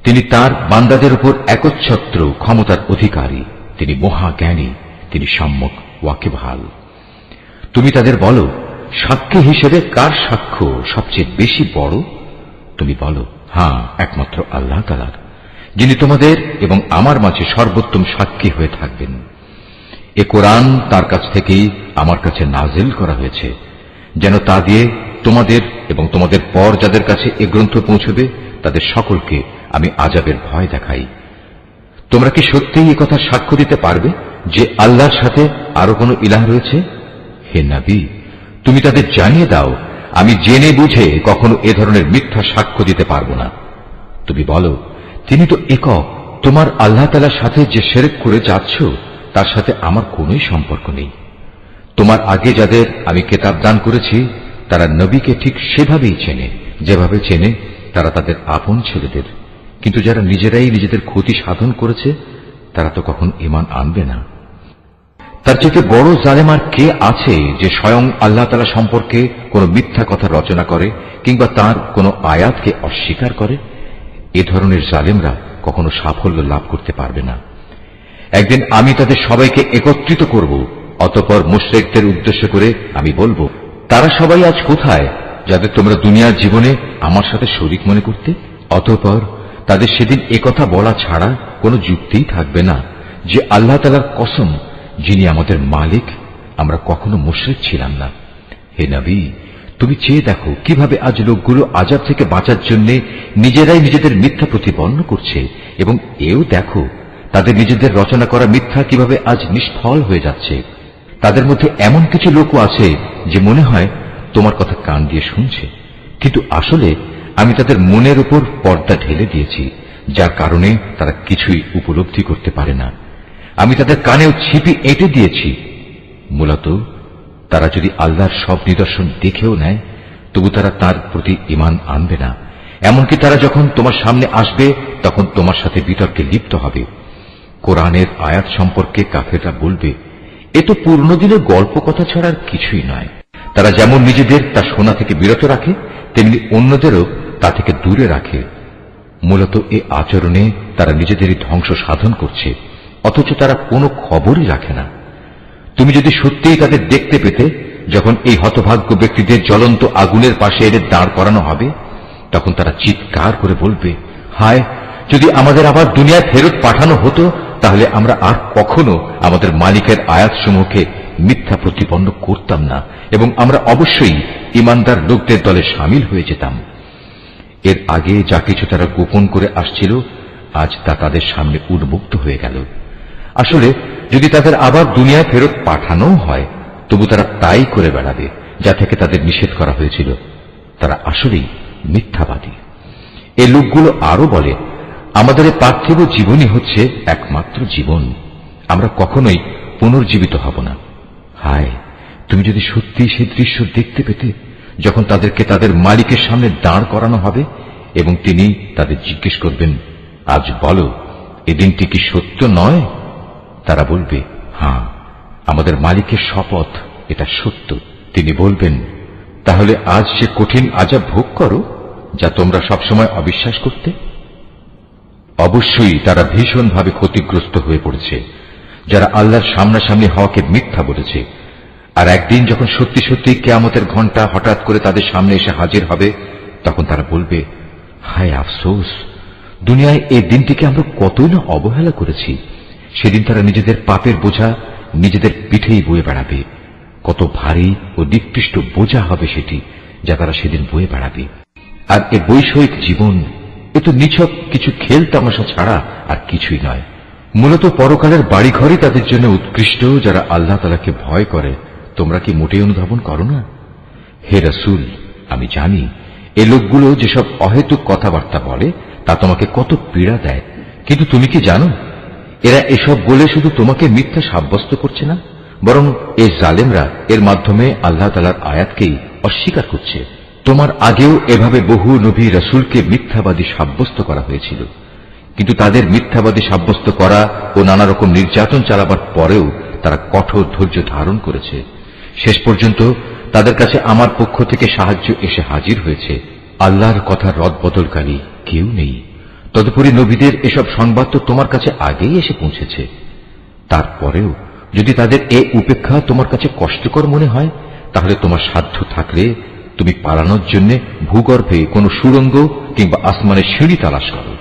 তিনি তার বান্দাদের উপর একচ্ছত্র ক্ষমতার অধিকারী। তিনি মহাজ্ঞানী, তিনি সম্যক ওয়াকিবহাল। তুমি তাদের বলো, সাক্ষী হিসেবে কার সাক্ষ্য সবচেয়ে বেশি বড়? তুমি বলো, হ্যাঁ, একমাত্র আল্লাহ তাআলার, যিনি তোমাদের এবং আমার মাঝে সর্বোত্তম সাক্ষী হয়ে থাকবেন। এ কোরআন তার কাছ থেকেই আমার কাছে নাজিল করা হয়েছে, যেন তা দিয়ে তোমাদের এবং তোমাদের পর যাদের কাছে এ গ্রন্থ পৌঁছবে তাদের সকলকে আমি আযাবের ভয় দেখাই। তোমরা কি সত্যিই এ কথা সাক্ষ্য দিতে পারবে যে আল্লাহর সাথে আরো কোনো ইলাহ রয়েছে? হে নবী, তুমি তাদের জানিয়ে দাও, আমি জেনে বুঝে কখনো এ ধরনের মিথ্যা সাক্ষ্য দিতে পারবো না। তুমি বলো, তিনি তো একক, তোমার আল্লাহ তাআলার সাথে যে শিরক করে যাচ্ছ তার সাথে আমার কোনোই সম্পর্ক নেই। তোমার আগে যাদের আমি কিতাব দান করেছি তারা নবীকে ঠিক সেভাবেই চেনে যেভাবে চেনে তারা তাদের আপন ছেলেদের, কিন্তু যারা নিজেরাই নিজেদের ক্ষতি সাধন করেছে তারা তো কখন ঈমান আনবে না। তার চেয়ে বড় জালেম আর কে আছে যে স্বয়ং আল্লাহ তাআলা সম্পর্কে কোনো মিথ্যা কথা রচনা করে কিংবা তার কোনো আয়াতকে অস্বীকার করে? এ ধরনের জালেমরা কখনো সাফল্য লাভ করতে পারবে না। একদিন আমি তাদের সবাইকে একত্রিত করব, অতঃপর মুশরিকদের উদ্দেশ্য করে আমি বলবো, তারা সবাই আজ কোথায় যাদের তোমরা দুনিয়ার জীবনে আমার সাথে শরীক মনে করতে? অতঃপর তাদের সেদিন একথা বলা ছাড়া কোনো যুক্তিই থাকবে না যে আল্লাহ তাআলার কসম, যিনি আমাদের মালিক, আমরা কখনো মুশরিক ছিলাম না। হে নবী, তুমি চেয়ে দেখো কিভাবে আজ লোকগুলো আযাব থেকে বাঁচার জন্য নিজেরাই নিজেদের মিথ্যা প্রতিপন্ন করছে, এবং এও দেখো তাদের নিজেদের রচনা করা মিথ্যা কিভাবে আজ নিষ্ফল হয়ে যাচ্ছে। তাদের মধ্যে এমন কিছু লোকও আছে যে মনে হয় তোমার কথা কান দিয়ে শুনছে, কিন্তু আসলে আমি তাদের মনের উপর পর্দা ঢেলে দিয়েছি, যার কারণে তারা কিছুই উপলব্ধি করতে পারে না। আমি তাদের কানেও ছিপি এঁটে দিয়েছি। মূলত তারা যদি আল্লাহর সব নিদর্শন দেখেও নেয় তবু তারা তার প্রতি ঈমান আনবে না। এমনকি তারা যখন তোমার সামনে আসবে তখন তোমার সাথে বিতর্কে লিপ্ত হবে। কোরআনের আয়াত সম্পর্কে কাফেররা বলবে, এ তো পূর্ণ দিনের গল্প কথা ছাড়া আর কিছুই নয়। তারা যেমন নিজেদের তা শোনা থেকে বিরত রাখে, তেমনি অন্যদেরও তা থেকে দূরে রাখে। মূলত এ আচরণে তারা নিজেদেরই ধ্বংস সাধন করছে, অথচ তারা কোনো খবরই রাখে না। তুমি যদি সত্যিই তাদের দেখতে পেতে, যখন এই হতভাগ্য ব্যক্তিদের জ্বলন্ত আগুনের পাশে এদের দাঁড় করানো হবে, তখন তারা চিৎকার করে বলবে, হায়, যদি আমাদের আবার দুনিয়ায় ফেরত পাঠানো হতো তাহলে আমরা আর কখনো আমাদের মালিকের আয়াতসমূহকে মিথ্যা প্রতিপন্ন করতাম না, এবং আমরা অবশ্যই ঈমানদার লোকদের দলে সামিল হয়ে যেতাম। এর আগে যা কিছু তারা গোপন করে আসছিল আজ তা তাদের সামনে উন্মুক্ত হয়ে গেল। আসলে যদি তাদের আবার দুনিয়ায় ফেরত পাঠানো হয় তবু তারা তাই করে বেড়াবে যা থেকে তাদের নিষেধ করা হয়েছিল। তারা আসলেই মিথ্যাবাদী। এই লোকগুলো আরো বলে, আমাদের পার্থিব জীবনই হচ্ছে একমাত্র জীবন, আমরা কখনোই পুনর্জীবিত হব না। হায়, তুমি যদি সত্যি সেই দৃশ্য দেখতে পেতে যখন তাদেরকে তাদের মালিকের সামনে দাঁড় করানো হবে এবং তিনি তাদের জিজ্ঞেস করবেন, আজ বলো, এ দিনটি কি সত্য নয়? তারা বলবে, হ্যাঁ, আমাদের মালিকের শপথ, এটা সত্য। তিনি বলবেন, তাহলে আজ সে কঠিন আযাব ভোগ করো যা তোমরা সবসময় অবিশ্বাস করতে। অবশ্যই তারা ভীষণভাবে ক্ষতিগ্রস্ত হয়ে পড়েছে যারা আল্লাহর সামনাসামনি হওয়াকে মিথ্যা বলেছে। আর একদিন যখন সত্যি সত্যি কিয়ামতের ঘণ্টা হঠাৎ করে তাদের সামনে এসে হাজির হবে তখন তারা বলবে, হায় আফসোস, দুনিয়ায় এই দিনটিকে আমরা কতই না অবহেলা করেছি। সেদিন তারা নিজেদের পাপের বোঝা নিজেদের পিঠেই বয়ে বেড়াবে। কত ভারী ও নিকৃষ্ট বোঝা হবে সেটি যা তারা সেদিন বয়ে বেড়াবে। আর এ বৈষয়িক জীবন, এ তো নিছক কিছু খেল তামাশা ছাড়া আর কিছুই নয়। মূলত পরকালের বাড়িঘরই তাদের জন্য উৎকৃষ্ট যারা আল্লাহ তাআলাকে ভয় করে। তোমরা কি মোটেই অনুধাবন করো না? হে রাসূল, আমি জানি এই লোকগুলো যেসব অহেতুক কথাবার্তা বলে তা তোমাকে কত পীড়া দেয়, কিন্তু তুমি কি জানো এরা এসব বলে শুধু তোমাকে মিথ্যা সাব্যস্ত করছে না, বরং এই জালেমরা এর মাধ্যমে আল্লাহ তাআলার আয়াতকেই অস্বীকার করছে। তোমার আগেও এভাবে বহু নবী রাসূলকে মিথ্যাবাদী সাব্যস্ত করা হয়েছিল, কিন্তু তাদের মিথ্যাবাদী সাব্যস্ত করা ও নানা রকম নির্যাতন চালাবার পরেও তারা কঠোর ধৈর্য ধারণ করেছে। শেষ পর্যন্ত তাদের কাছে আমার পক্ষ থেকে সাহায্য এসে হাজির হয়েছে। আল্লাহর কথা রদবদলকারী কেউ নেই। তদুপরি নবীদের এসব সংবাদ তো তোমার কাছে আগেই এসে পৌঁছেছে। তারপরেও যদি তাদের এ উপেক্ষা তোমার কাছে কষ্টকর মনে হয় তাহলে তোমার সাধ্য থাকলে তুমি পালানোর জন্য ভূগর্ভে কোনো সুড়ঙ্গ কিংবা আসমানের সিঁড়ি তালাশ করো,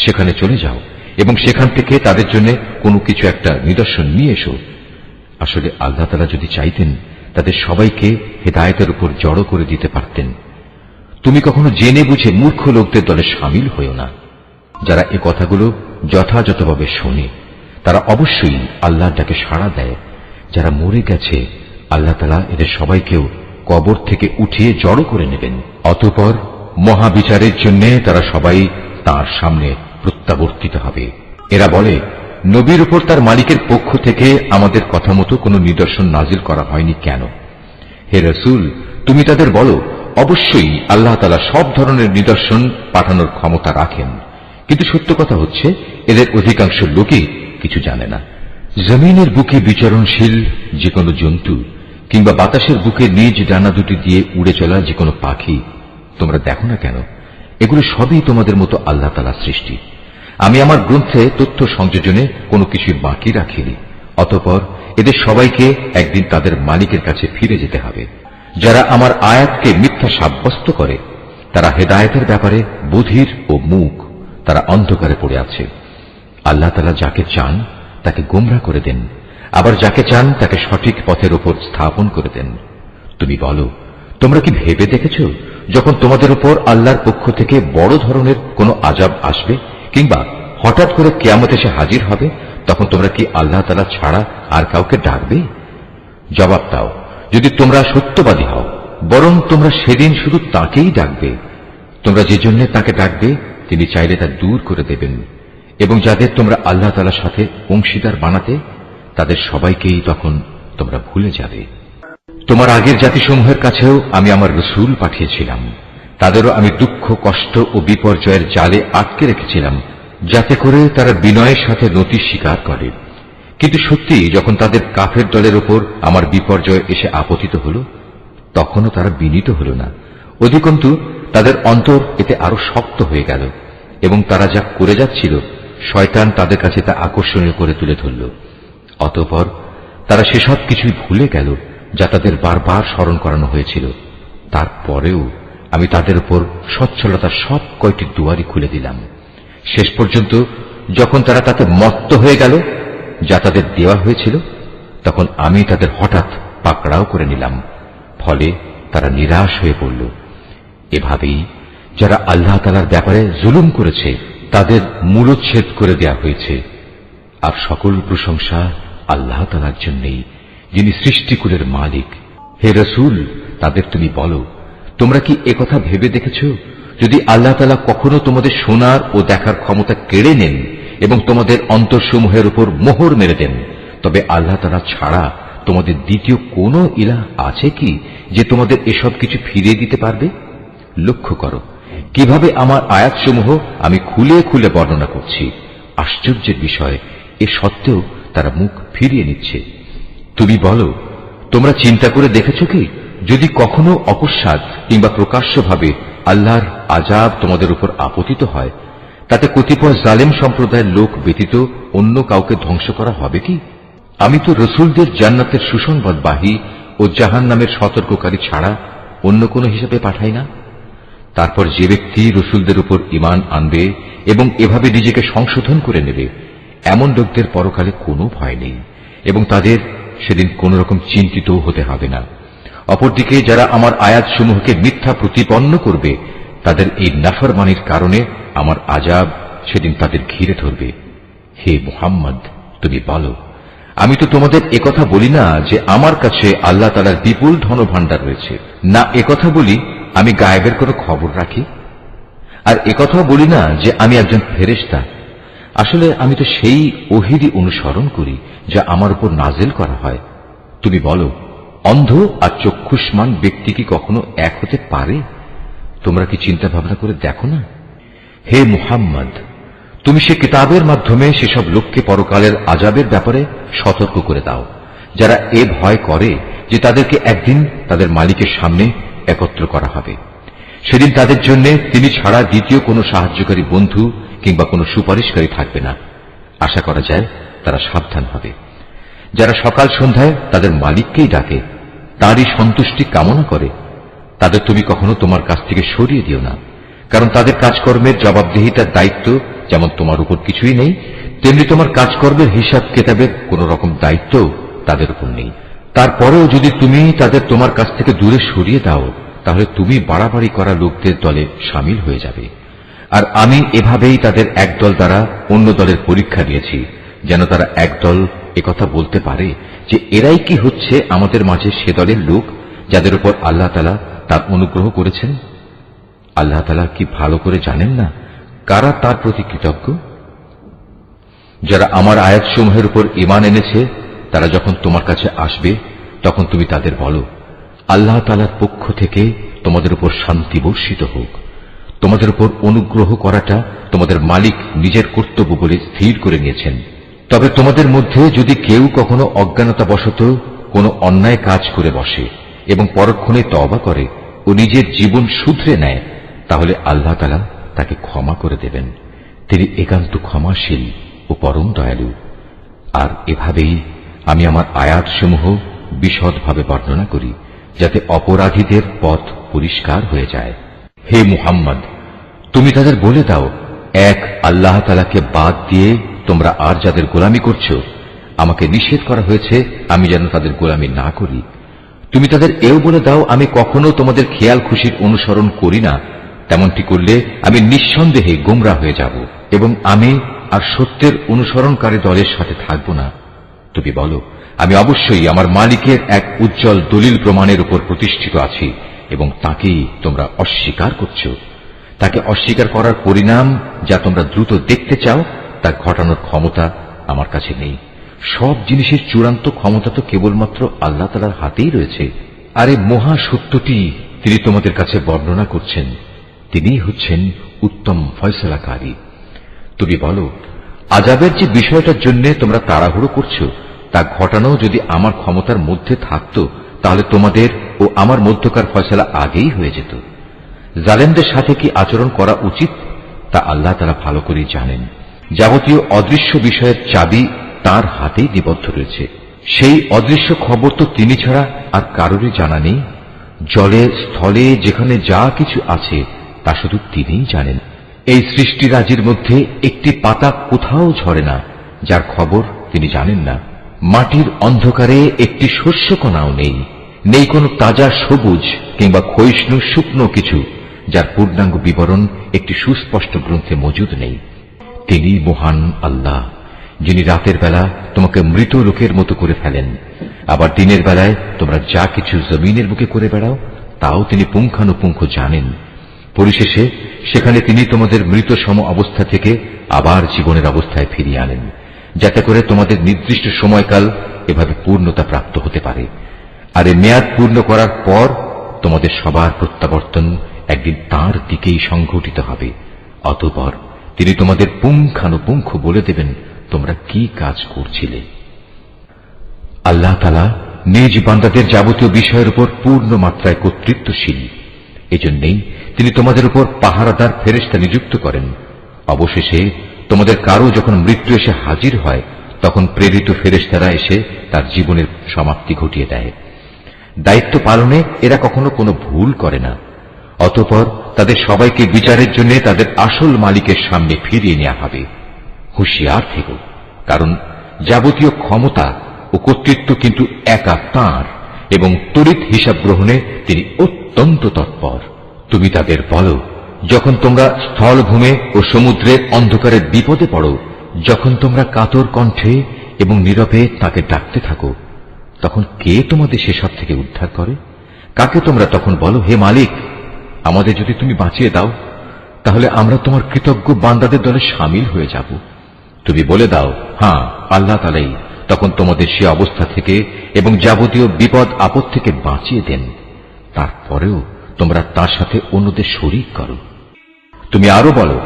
সেখানে চলে যাও এবং সেখান থেকে তাদের জন্য কোনো কিছু একটা নিদর্শন নিয়ে এসো। আসলে আল্লাহ তাআলা যদি চাইতেন তাদের সবাইকে হেদায়েতের উপর জড়ো করে দিতে পারতেন। তুমি কখনো জেনে বুঝে মূর্খ লোকদের দলে সামিল হইও না যারা এ কথাগুলো যথাযথভাবে শোনে, তারা অবশ্যই আল্লাহর ডাকে সাড়া দেয়। যারা মরে গেছে, আল্লাহ তাআলা এদের সবাইকেও কবর থেকে উঠিয়ে জড়ো করে নেবেন। অতঃপর মহাবিচারের জন্য তারা সবাই তার সামনে প্রত্যাবর্তিত হবে। এরা বলে, নবীর উপর তার মালিকের পক্ষ থেকে আমাদের কথা মতো কোনো নিদর্শন নাজিল করা হয়নি কেন? হে রাসূল, তুমি তাদের বলো, অবশ্যই আল্লাহ তাআলা সব ধরনের নিদর্শন পাঠানোর ক্ষমতা রাখেন, কিন্তু সত্য কথা হচ্ছে এদের অধিকাংশ লোকই কিছু জানে না। জমিনের বুকে বিচরণশীল যে কোনো জন্তু কিংবা বাতাসের বুকে নিজ ডানা দুটি দিয়ে উড়ে চলা যে কোনো পাখি তোমরা দেখো না কেন? এগুলো সবই তোমাদের মতো আল্লাহ তাআলার সৃষ্টি। আমি আমার গ্রন্থে তথ্য সংযোজনে কোনো কিছুই বাকি রাখিনি। অতঃপর এদের সবাইকে একদিন তাদের মালিকের কাছে ফিরে যেতে হবে। যারা আমার আয়াতকে মিথ্যা সাব্যস্ত করে, তারা হেদায়েতের ব্যাপারে বধির ও মূক, তারা অন্ধকারে পড়ে আছে। আল্লাহ তাআলা যাকে চান তাকে গোমরাহ করে দেন, আবার যাকে চান তাকে সঠিক পথের উপর স্থাপন করে দেন। তুমি বলো, তোমরা কি ভেবে দেখেছ যখন তোমাদের উপর আল্লাহর পক্ষ থেকে বড় ধরনের কোনো আযাব আসবে কিংবা হঠাৎ করে কিয়ামত এসে হাজির হবে, তখন তোমরা কি আল্লাহ তাআলা ছাড়া আর কাউকে ডাকবে? জবাব দাও, যদি তোমরা সত্যবাদী হও, বরং তোমরা সেদিন শুধু তাকেই ডাকবে। তোমরা যে জন্য তাকে ডাকবে তিনি চাইলে তা দূর করে দেবেন, এবং যাদের তোমরা আল্লাহ তাআলার সাথে অংশীদার বানাতে, তাদের সবাইকেই তখন তোমরা ভুলে যাবে। তোমার আগের জাতিসমূহের কাছেও আমি আমার রাসূল পাঠিয়েছিলাম, তাদেরও আমি দুঃখ, কষ্ট ও বিপর্যয়ের জালে আটকে রেখেছিলাম, যাতে করে তারা বিনয়ের সাথে নতি স্বীকার করে। কিন্তু সত্যি যখন তাদের কাফের দলের উপর আমার বিপর্যয় এসে আপতিত হল, তখনও তারা বিনীত হল না। অধিকন্তু তাদের অন্তর এতে আরো শক্ত হয়ে গেল, এবং তারা যা করে যাচ্ছিল শয়তান তাদের কাছে তা আকর্ষণীয় করে তুলে ধরল। অতঃপর তারা সেসব কিছুই ভুলে গেল যা তাদের বারবার স্মরণ করানো হয়েছিল। তারপরেও আমি তাদের উপর সচ্ছলতার সব কয়টি দুয়ারই খুলে দিলাম। শেষ পর্যন্ত যখন তারা তাতে মত্ত হয়ে গেল যা তাদের দেওয়া হয়েছিল, তখন আমি তাদের হঠাৎ পাকড়াও করে নিলাম। ফলে তারা নিরাশ হয়ে পড়ল। এভাবেই যারা আল্লাহ তাআলার ব্যাপারে জুলুম করেছে তাদের মূলচ্ছেদ করে দেয়া হয়েছে। আর সকল প্রশংসা আল্লাহ তাআলার জন্যই, যিনি সৃষ্টিকুলের মালিক। হে রাসূল, তাদের তুমি বলো, তোমরা কি একথা ভেবে দেখেছ, যদি আল্লাহ তাআলা কখনো তোমাদের শোনার ও দেখার ক্ষমতা কেড়ে নেন এবং তোমাদের অন্তরসমূহের উপর মোহর মেরে দেন, তবে আল্লাহ তাআলা ছাড়া তোমাদের দ্বিতীয় কোনো ইলাহ আছে কি যে তোমাদের এসব কিছু ফিরিয়ে দিতে পারবে? লক্ষ্য করো কিভাবে আমার আয়াতসমূহ আমি খুলে খুলে বর্ণনা করছি। আশ্চর্যের বিষয়, এ সত্ত্বেও তারা মুখ ফিরিয়ে নিচ্ছে। তুমি বলো, তোমরা চিন্তা করে দেখেছ কি, যদি কখনো অকস্মাৎ কিংবা প্রকাশ্যভাবে আল্লাহর আযাব তোমাদের উপর আপতিত হয়, তাতে কতিপয় জালেম সম্প্রদায়ের লোক ব্যতীত অন্য কাউকে ধ্বংস করা হবে কি? আমি তো রসুলদের জান্নাতের সুসংবাদবাহী ও জাহান্নামের সতর্ককারী ছাড়া অন্য কোনো হিসাবে পাঠাই না। তারপর যে ব্যক্তি রসুলদের উপর ঈমান আনবে এবং এভাবে নিজেকে সংশোধন করে নেবে, এমন লোকদের পরকালে কোনো ভয় নেই এবং তাদের সেদিন কোন রকম চিন্তিত হতে হবে না। অপরদিকে যারা আমার আয়াতসমূহকে মিথ্যা প্রতিপন্ন করবে, তাদের এই নাফরমানির কারণে আমার আযাব সেদিন তাদের ঘিরে ধরবে। হে মুহাম্মদ, তুমি বলো, আমি তো তোমাদের একথা বলি না যে আমার কাছে আল্লাহ তাআলার বিপুল ধনভাণ্ডার রয়েছে, না একথা বলি আমি গায়েবের কোনো খবর রাখি, আর একথাও বলি না যে আমি একজন ফেরেশতা। আসলে আমি তো সেই ওহীরই অনুসরণ করি যা আমার উপর নাজিল করা হয়। তুমি বলো, অন্ধ আর চক্ষুষ্মান ব্যক্তি কি কখনো এক হতে পারে? তোমরা কি চিন্তা ভাবনা করে দেখো না? হে মুহাম্মদ, তুমি সে কিতাবের মাধ্যমে সেসব লোককে পরকালের আযাবের ব্যাপারে সতর্ক করে দাও, যারা এ ভয় করে যে তাদেরকে একদিন তাদের মালিকের সামনে একত্র করা হবে। সেদিন তাদের জন্য তিনি ছাড়া দ্বিতীয় কোনো সাহায্যকারী বন্ধু কিংবা কোনো সুপারিশকারী থাকবে না। আশা করা যায় তারা সাবধান হবে। যারা সকাল সন্ধ্যায় তাদের মালিককেই ডাকে, তারই সন্তুষ্টি কামনা করে, তাদের তুমি কখনো তোমার কাছ থেকে সরিয়ে দিও না, কারণ তাদের কাজকর্মের জবাবদিহিতার দায়িত্ব যেমন তোমার উপর কিছুই নেই, তেমনি তোমার কাজকর্মের হিসাব কেতাবের কোন রকম দায়িত্ব তাদের উপর নেই। তারপরেও যদি তুমি তাদের তোমার কাছ থেকে দূরে সরিয়ে দাও, তাহলে তুমি বাড়াবাড়ি করা লোকদের দলে সামিল হয়ে যাবে। আর আমি এভাবেই তাদের একদল দ্বারা অন্য দলের পরীক্ষা নিয়েছি, যেন তারা একদল একথা বলতে পারে যে এরাই কি হচ্ছে আমাদের মাঝে সে দলের লোক যাদের উপর আল্লাহ তাআলা তার অনুগ্রহ করেছেন। আল্লাহ তাআলা কি ভালো করে জানেন না কারা তার প্রতি কৃতজ্ঞ? যারা আমার আয়াতসমূহের উপর ঈমান এনেছে তারা যখন তোমার কাছে আসবে তখন তুমি তাদের বলো, আল্লাহ তাআলার পক্ষ থেকে তোমাদের উপর শান্তি বর্ষিত হোক। তোমাদের উপর অনুগ্রহ করাটা তোমাদের মালিক নিজের কর্তব্য বলে স্থির করে নিয়েছেন। তবে তোমাদের মধ্যে যদি কেউ কখনো অজ্ঞানতাবশত কোনো অন্যায় কাজ করে বসে এবং পরক্ষণে তওবা করে ও নিজের জীবন শুধরে নেয়, তাহলে আল্লাহ তাআলা তাকে ক্ষমা করে দেবেন। তিনি একান্ত ক্ষমাশীল ও পরম দয়ালু। আর এভাবেই আমি আমার আয়াতসমূহ বিশদভাবে বর্ণনা করি, যাতে অপরাধীদের পথ পরিষ্কার হয়ে যায়। হে মুহাম্মদ, তুমি তাদের বলে দাও, এক আল্লাহ তাআলাকে বাদ দিয়ে তোমরা আর যাদের গোলামি করছো, আমাকে নিষেধ করা হয়েছে আমি যেন তাদের গোলামি না করি। তুমি তাদের এও বলে দাও, আমি কখনো তোমাদের খেয়াল খুশির অনুসরণ করি না। তেমনটি করলে আমি নিঃসন্দেহে গোমরা হয়ে যাব এবং আমি আর সত্যের অনুসরণকারী দলের সাথে থাকব না। তুমি বলো, আমি অবশ্যই আমার মালিকের এক উজ্জ্বল দলিল প্রমাণের উপর প্রতিষ্ঠিত আছি এবং তাকেই তোমরা অস্বীকার করছো। তাকে অস্বীকার করার পরিণাম যা তোমরা দ্রুত দেখতে চাও তা ঘটানোর ক্ষমতা আমার কাছে নেই। সব জিনিসের চূড়ান্ত ক্ষমতা তো কেবলমাত্র আল্লাহ তাআলার হাতেই রয়েছে। আর এই মহা সত্যটি তিনি তোমাদের কাছে বর্ণনা করছেন। তিনিই হচ্ছেন উত্তম ফয়সালাকারী। তুমি বলো, আযাবের যে বিষয়টার জন্য তোমরা তাড়াহুড়ো করছো তা ঘটানো যদি আমার ক্ষমতার মধ্যে থাকত, তাহলে তোমাদের ও আমার মধ্যকার ফয়সালা আগেই হয়ে যেত। জালেমদের সাথে কি আচরণ করা উচিত তা আল্লাহ তাআলা ভালো করেই জানেন। যাবতীয় অদৃশ্য বিষয়ের চাবি তার হাতেই নিবদ্ধ রয়েছে। সেই অদৃশ্য খবর তো তিনি ছাড়া আর কারোরই জানা নেই। জলে স্থলে যেখানে যা কিছু আছে তা শুধু তিনিই জানেন। এই সৃষ্টিরাজির মধ্যে একটি পাতা কোথাও ঝরে না যার খবর তিনি জানেন না। মাটির অন্ধকারে একটি শস্যকণাও নেই, নেই কোনো তাজা সবুজ কিংবা ক্ষয়িষ্ণু শুকনো কিছু যার পূর্ণাঙ্গ বিবরণ একটি সুস্পষ্ট গ্রন্থে মজুদ নেই। তিনি মহান আল্লাহ, যিনি রাতের বেলা তোমাকে মৃত লোকের মতো করে ফেলেন, আবার দিনের বেলায় তোমরা যা কিছু জমিনের বুকে করে বেড়াও তাও তিনি পুঙ্খানুপুঙ্খ জানেন। পরিশেষে সেখানে তিনি তোমাদের মৃত সম অবস্থা থেকে আবার জীবনের অবস্থায় ফিরিয়ে আনেন, যাতে করে তোমাদের নির্দিষ্ট সময়কাল এভাবে পূর্ণতা প্রাপ্ত হতে পারে। আর এ মেয়াদ পূর্ণ করার পর তোমাদের সবার প্রত্যাবর্তন একদিন তাঁর দিকেই সংঘটিত হবে। অতঃপর তিনি তোমাদের পুঙ্খানুপুঙ্খ বলে দেবেন তোমরা কি কাজ করছিলে। আল্লাহ তাআলা নিজ বান্দাদের যাবতীয় বিষয়ের উপর পূর্ণ মাত্রায় কর্তৃত্বশীল। এজন্যই তিনি তোমাদের উপর পাহারাদার ফেরেশতা নিযুক্ত করেন। অবশেষে তোমাদের কারো যখন মৃত্যু এসে হাজির হয় তখন প্রেরিত ফেরেশতারা এসে তার জীবনের সমাপ্তি ঘটিয়ে দেয়। দায়িত্ব পালনে এরা কখনো কোনো ভুল করে না। অতঃপর তাদের সবাইকে বিচারের জন্য তাদের আসল মালিকের সামনে ফিরিয়ে নেওয়া হবে। হুঁশিয়ার থেকো, কারণ যাবতীয় ক্ষমতা ও কর্তৃত্ব কিন্তু একা তাঁর এবং তড়িৎ হিসাব গ্রহণে তিনি অত্যন্ত তৎপর। তুমি তাদের বলো, যখন তোমরা স্থলভূমে ও সমুদ্রের অন্ধকারের বিপদে পড়ো, যখন তোমরা কাতর কণ্ঠে এবং নীরবে তাকে ডাকতে থাকো, তখন কে তোমাদের সেসব থেকে উদ্ধার করে? কাকে তোমরা তখন বলো, হে মালিক, আমাদের যদি তুমি বাঁচিয়ে দাও তাহলে আমরা তোমার কৃতজ্ঞ বান্দাদের দলে শামিল হয়ে যাব। তুমি বলে দাও, হ্যাঁ, আল্লাহ তাআলাই তখন তোমাদের সে অবস্থা থেকে এবং যাবতীয় বিপদ আপদ থেকে বাঁচিয়ে দেন। তারপরেও তোমরা তার সাথে অন্যদের শরীক করো। তুমি আরো বলো,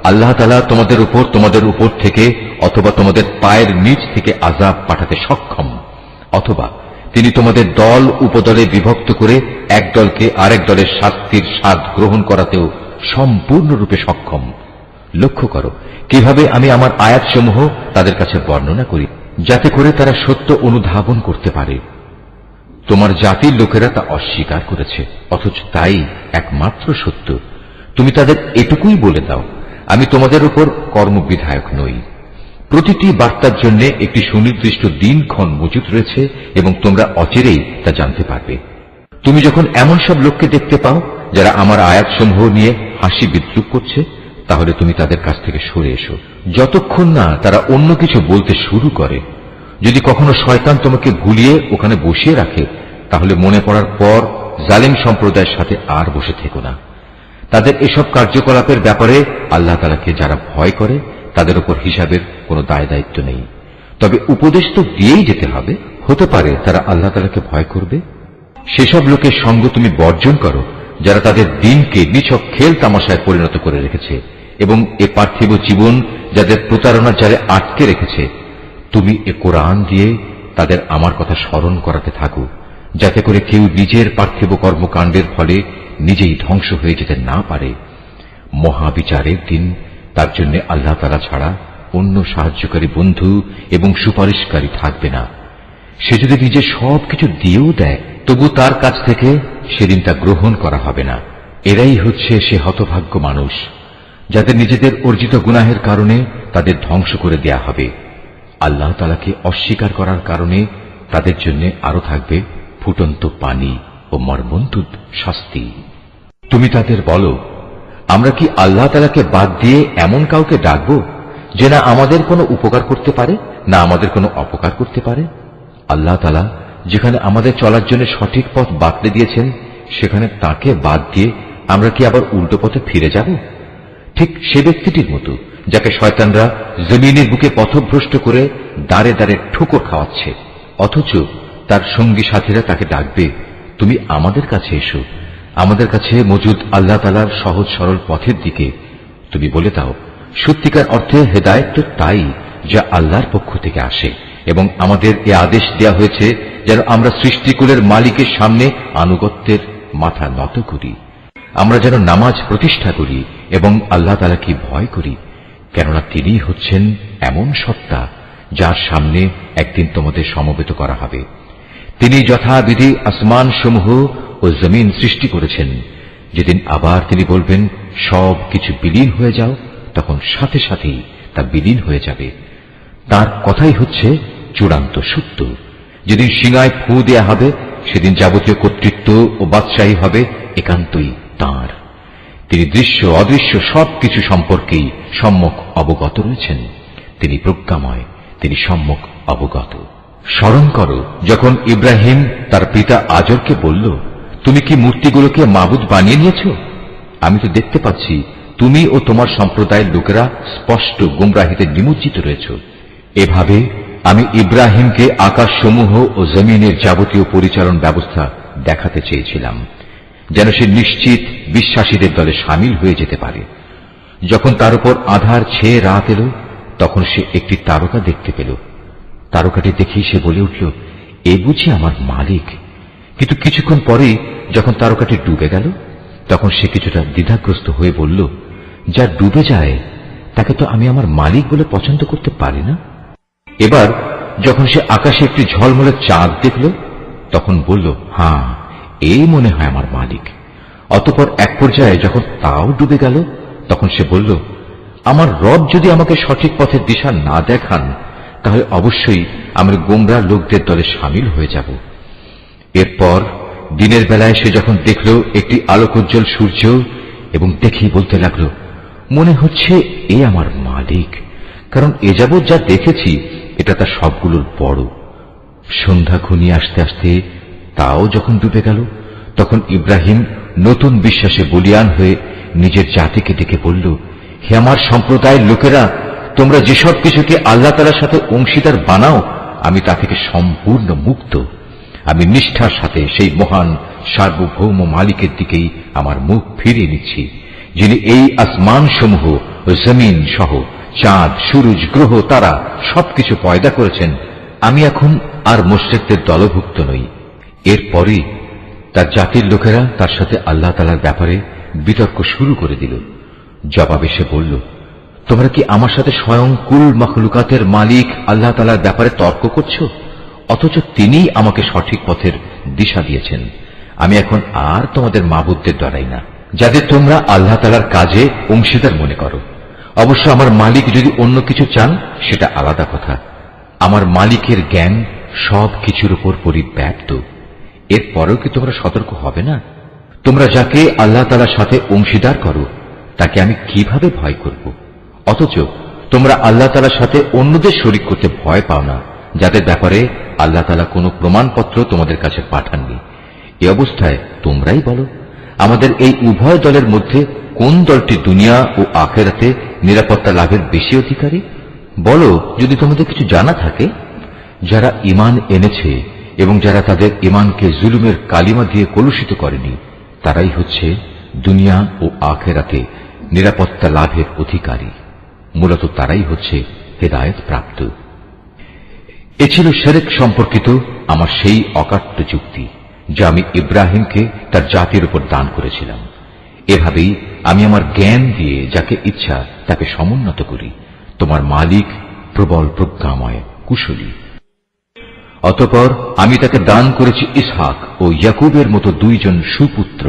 আল্লাহ তাআলা তোমাদের উপর থেকে অথবা তোমাদের পায়ের নিচ থেকে আযাব পাঠাতে সক্ষম, অথবা তিনি তোমাদের দল উপদলে বিভক্ত করে এক দলকে আরেক দলের শাস্তির স্বাদ গ্রহণ করাতেও সম্পূর্ণরূপে সক্ষম। লক্ষ্য করো কিভাবে আমি আমার আয়াতসমূহ তাদের কাছে বর্ণনা করি, যাতে করে তারা সত্য অনুধাবন করতে পারে। তোমার জাতির লোকেরা তা অস্বীকার করেছে, অথচ তাই একমাত্র সত্য। তুমি তাদের এটুকুই বলে দাও, আমি তোমাদের উপর কর্মবিধায়ক নই। প্রতিটি বার্তার জন্য একটি সুনির্দিষ্ট দিনক্ষণ মজুদ রয়েছে এবং তোমরা অচিরেই তা জানতে পারবে। তুমি যখন এমন সব লোককে দেখতে পাও যারা আমার আয়াতসমূহ নিয়ে হাসি বিদ্রুপ করছে, তাহলে তুমি তাদের কাছ থেকে সরে এসো, যতক্ষণ না তারা অন্য কিছু বলতে শুরু করে। যদি কখনো শয়তান তোমাকে ভুলিয়ে ওখানে বসিয়ে রাখে, তাহলে মনে পড়ার পর জালিম সম্প্রদায়ের সাথে আর বসে থেকো না। তাদের এসব কার্যকলাপের ব্যাপারে আল্লাহ তাআলাকে যারা ভয় করে তাদের উপর হিসাবের কোনো দায় দায়িত্ব নেই। তবে উপদেশ তো দিয়েই যেতে হবে। হতে পারে তারা আল্লাহ তাআলাকে ভয় করবে। সেসব লোকের সঙ্গ তুমি বর্জন করো যারা তাদের দিনকে নিছক খেল তামাশায় পরিণত করে রেখেছে এবং এ পার্থিব জীবন যাদের প্রতারণার জালে আটকে রেখেছে। তুমি এ কোরআন দিয়ে তাদের আমার কথা স্মরণ করাতে থাকো, যাতে করে কেউ নিজের পার্থিব কর্মকাণ্ডের ফলে নিজেই ধ্বংস হয়ে যেতে না পারে। মহাবিচারের দিন তার জন্য আল্লাহ তাআলা ছাড়া অন্য সাহায্যকারী বন্ধু এবং সুপারিশকারী থাকবে না। সে যদি নিজের সবকিছু দিয়েও দেয়, তবু তার কাছ থেকে সেদিন তা গ্রহণ করা হবে না। এরাই হচ্ছে সে হতভাগ্য মানুষ যাদের নিজেদের অর্জিত গুনাহের কারণে তাদের ধ্বংস করে দেয়া হবে। আল্লাহ তাআলাকে অস্বীকার করার কারণে তাদের জন্য আরো থাকবে ফুটন্ত পানি ও মর্মন্তুদ শাস্তি। তুমি তাদের বলো, আমরা কি আল্লাহ তাআলাকে বাদ দিয়ে এমন কাউকে ডাকব যে না আমাদের কোনো উপকার করতে পারে না আমাদের কোনো অপকার করতে পারে? আল্লাহ তাআলা যেখানে আমাদের চলার জন্য সঠিক পথ বাতলে দিয়েছেন, সেখানে তাকে বাদ দিয়ে আমরা কি আবার উল্টো পথে ফিরে যাব? ঠিক সে ব্যক্তিটির মতো যাকে শয়তানরা জমিনের বুকে পথভ্রষ্ট করে দাঁড়ে দাঁড়ে ঠোকর খাওয়াচ্ছে, অথচ তার সঙ্গী সাথীরা তাকে ডাকবে, তুমি আমাদের কাছে এসো, আমাদের কাছে মজুদ আল্লাহ তাআলার সহজ সরল পথের দিকে। তুমি বলে দাও, সত্যিকার অর্থে হেদায়েত তো তাই যা আল্লাহর পক্ষ থেকে আসে, এবং আমাদের এ আদেশ দেয়া হয়েছে যেন আমরা সৃষ্টিকুলের মালিকের সামনে আনুগত্যের মাথা নত করি, আমরা যেন নামাজ প্রতিষ্ঠা করি এবং আল্লাহ তাআলাকে ভয় করি, কেননা তিনিই হচ্ছেন এমন সত্তা যার সামনে একদিন তোমাদের সমবেত করা হবে। তিনি যথাবিধি আসমান সমূহ ও জমিন সৃষ্টি করেছেন। যেদিন আবার তিনি বলবেন সব কিছু বিলীন হয়ে যাও, তখন সাথে সাথেই তা বিলীন হয়ে যাবে। তার কথাই হচ্ছে চূড়ান্ত সত্য। যেদিন সিংহায় ফু দেয়া হবে, সেদিন যাবতীয় কর্তৃত্ব ও বাদশাহী হবে একান্তই তাঁর। তিনি দৃশ্য অদৃশ্য সবকিছু সম্পর্কেই সম্যক অবগত রয়েছেন। তিনি প্রজ্ঞাময়, তিনি সম্যক অবগত। স্মরণ করো যখন ইব্রাহিম তার পিতা আজরকে বলল, তুমি কি মূর্তিগুলোকে মাবুদ বানিয়ে নিয়েছ? আমি তো দেখতে পাচ্ছি তুমি ও তোমার সম্প্রদায়ের লোকেরা স্পষ্ট গুমরাহিতে নিমজ্জিত রয়েছ। এভাবে আমি ইব্রাহিমকে আকাশসমূহ ও জমিনের যাবতীয় পরিচালন ব্যবস্থা দেখাতে চেয়েছিলাম, যেন সে নিশ্চিত বিশ্বাসীদের দলে সামিল হয়ে যেতে পারে। যখন তার উপর আঁধার ছেয়ে রাত এলো, তখন সে একটি তারকা দেখতে পেল। তারকাটি দেখেই সে বলে উঠল, এ বুঝি আমার মালিক। কিন্তু কিছুক্ষণ পরেই যখন তারকাটি ডুবে গেল, তখন সে কিছুটা দ্বিধাগ্রস্ত হয়ে বলল, যা ডুবে যায় তাকে তো আমি আমার মালিক বলে পছন্দ করতে পারি না। এবার যখন সে আকাশে একটি ঝলমলে চাঁদ দেখল, তখন বলল, হ্যাঁ, এই মনে হয় আমার মালিক। অতঃপর এক পর্যায়ে যখন তাও ডুবে গেল, তখন সে বলল, আমার রব যদি আমাকে সঠিক পথের দিশা না দেখান, তাহলে অবশ্যই আমি গোমরা লোকদের দলে সামিল হয়ে যাব। এরপর দিনের বেলায় সে যখন দেখল একটি আলোকোজ্জ্বল সূর্য, এবং দেখেই বলতে লাগলো, মনে হচ্ছে এ আমার মালিক, কারণ এ যাবৎ যা দেখেছি এটা তার সবগুলোর বড়। সন্ধ্যা ঘনিয়ে আসতে আসতে তাও যখন ডুবে গেল, তখন ইব্রাহিম নতুন বিশ্বাসে বলিয়ান হয়ে নিজের জাতিকে ডেকে বলল, হে আমার সম্প্রদায়ের লোকেরা, তোমরা যেসব কিছুকে আল্লাহ তাআলার সাথে অংশীদার বানাও, আমি তা থেকে সম্পূর্ণ মুক্ত। আমি নিষ্ঠার সাথে সেই মহান সার্বভৌম মালিকের দিকেই আমার মুখ ফিরিয়ে নিচ্ছি, যিনি এই আসমান সমূহ ও জমিন সহ চাঁদ, সূরজ, গ্রহ, তারা সবকিছু পয়দা করেছেন। আমি এখন আর মুশরিকদের দলভুক্ত নই। এরপরই তার জাতির লোকেরা তার সাথে আল্লাহ তাআলার ব্যাপারে বিতর্ক শুরু করে দিল। জবাবে সে বলল, তোমরা কি আমার সাথে স্বয়ং কুল মাখলুকাতের মালিক আল্লাহ তাআলার ব্যাপারে তর্ক করছো, অথচ তিনিই আমাকে সঠিক পথের দিশা দিয়েছেন। আমি এখন আর তোমাদের মাবুদদের ডরাই না, যাদের তোমরা আল্লাহ তাআলার কাজে অংশীদার মনে করো। অবশ্য আমার মালিক যদি অন্য কিছু চান, সেটা আলাদা কথা। আমার মালিকের জ্ঞান সব কিছুর উপর পরিব্যাপ্ত। এরপরেও কি তোমরা সতর্ক হবে না? তোমরা যাকে আল্লাহ তাআলার সাথে অংশীদার করো, তাকে আমি কিভাবে ভয় করব? অথচ তোমরা আল্লাহ তাআলার সাথে অন্যদের শরীক করতে ভয় পাও না, যাদের ব্যাপারে আল্লাহ তাআলা কোনো প্রমাণপত্র তোমাদের কাছে পাঠাননি। এ অবস্থায় তোমরাই বলো, আমাদের এই উভয় দলের মধ্যে কোন দলটি দুনিয়া ও আখিরাতে নিরাপত্তা লাভের বেশি অধিকারী? বলো, যদি তোমাদের কিছু জানা থাকে। যারা ঈমান এনেছে এবং যারা তাদের ঈমানকে জুলুমের কালিমা দিয়ে কলুষিত করেনি, তারাই হচ্ছে দুনিয়া ও আখিরাতে নিরাপত্তা লাভের অধিকারী। মূলত তারাই হচ্ছে হেদায়েত প্রাপ্ত। এ ছিল শিরক সম্পর্কিত আমার সেই অকাট্য যুক্তি, যা আমি ইব্রাহিমকে তার জাতির উপর দান করেছিলাম। এভাবেই আমি আমার জ্ঞান দিয়ে যাকে ইচ্ছা তাকে সমুন্নত করি। তোমার মালিক প্রবল প্রজ্ঞাময়, কুশলী। অতঃপর আমি তাকে দান করেছি ইসহাক ও ইয়াকুবের মতো দুইজন সুপুত্র।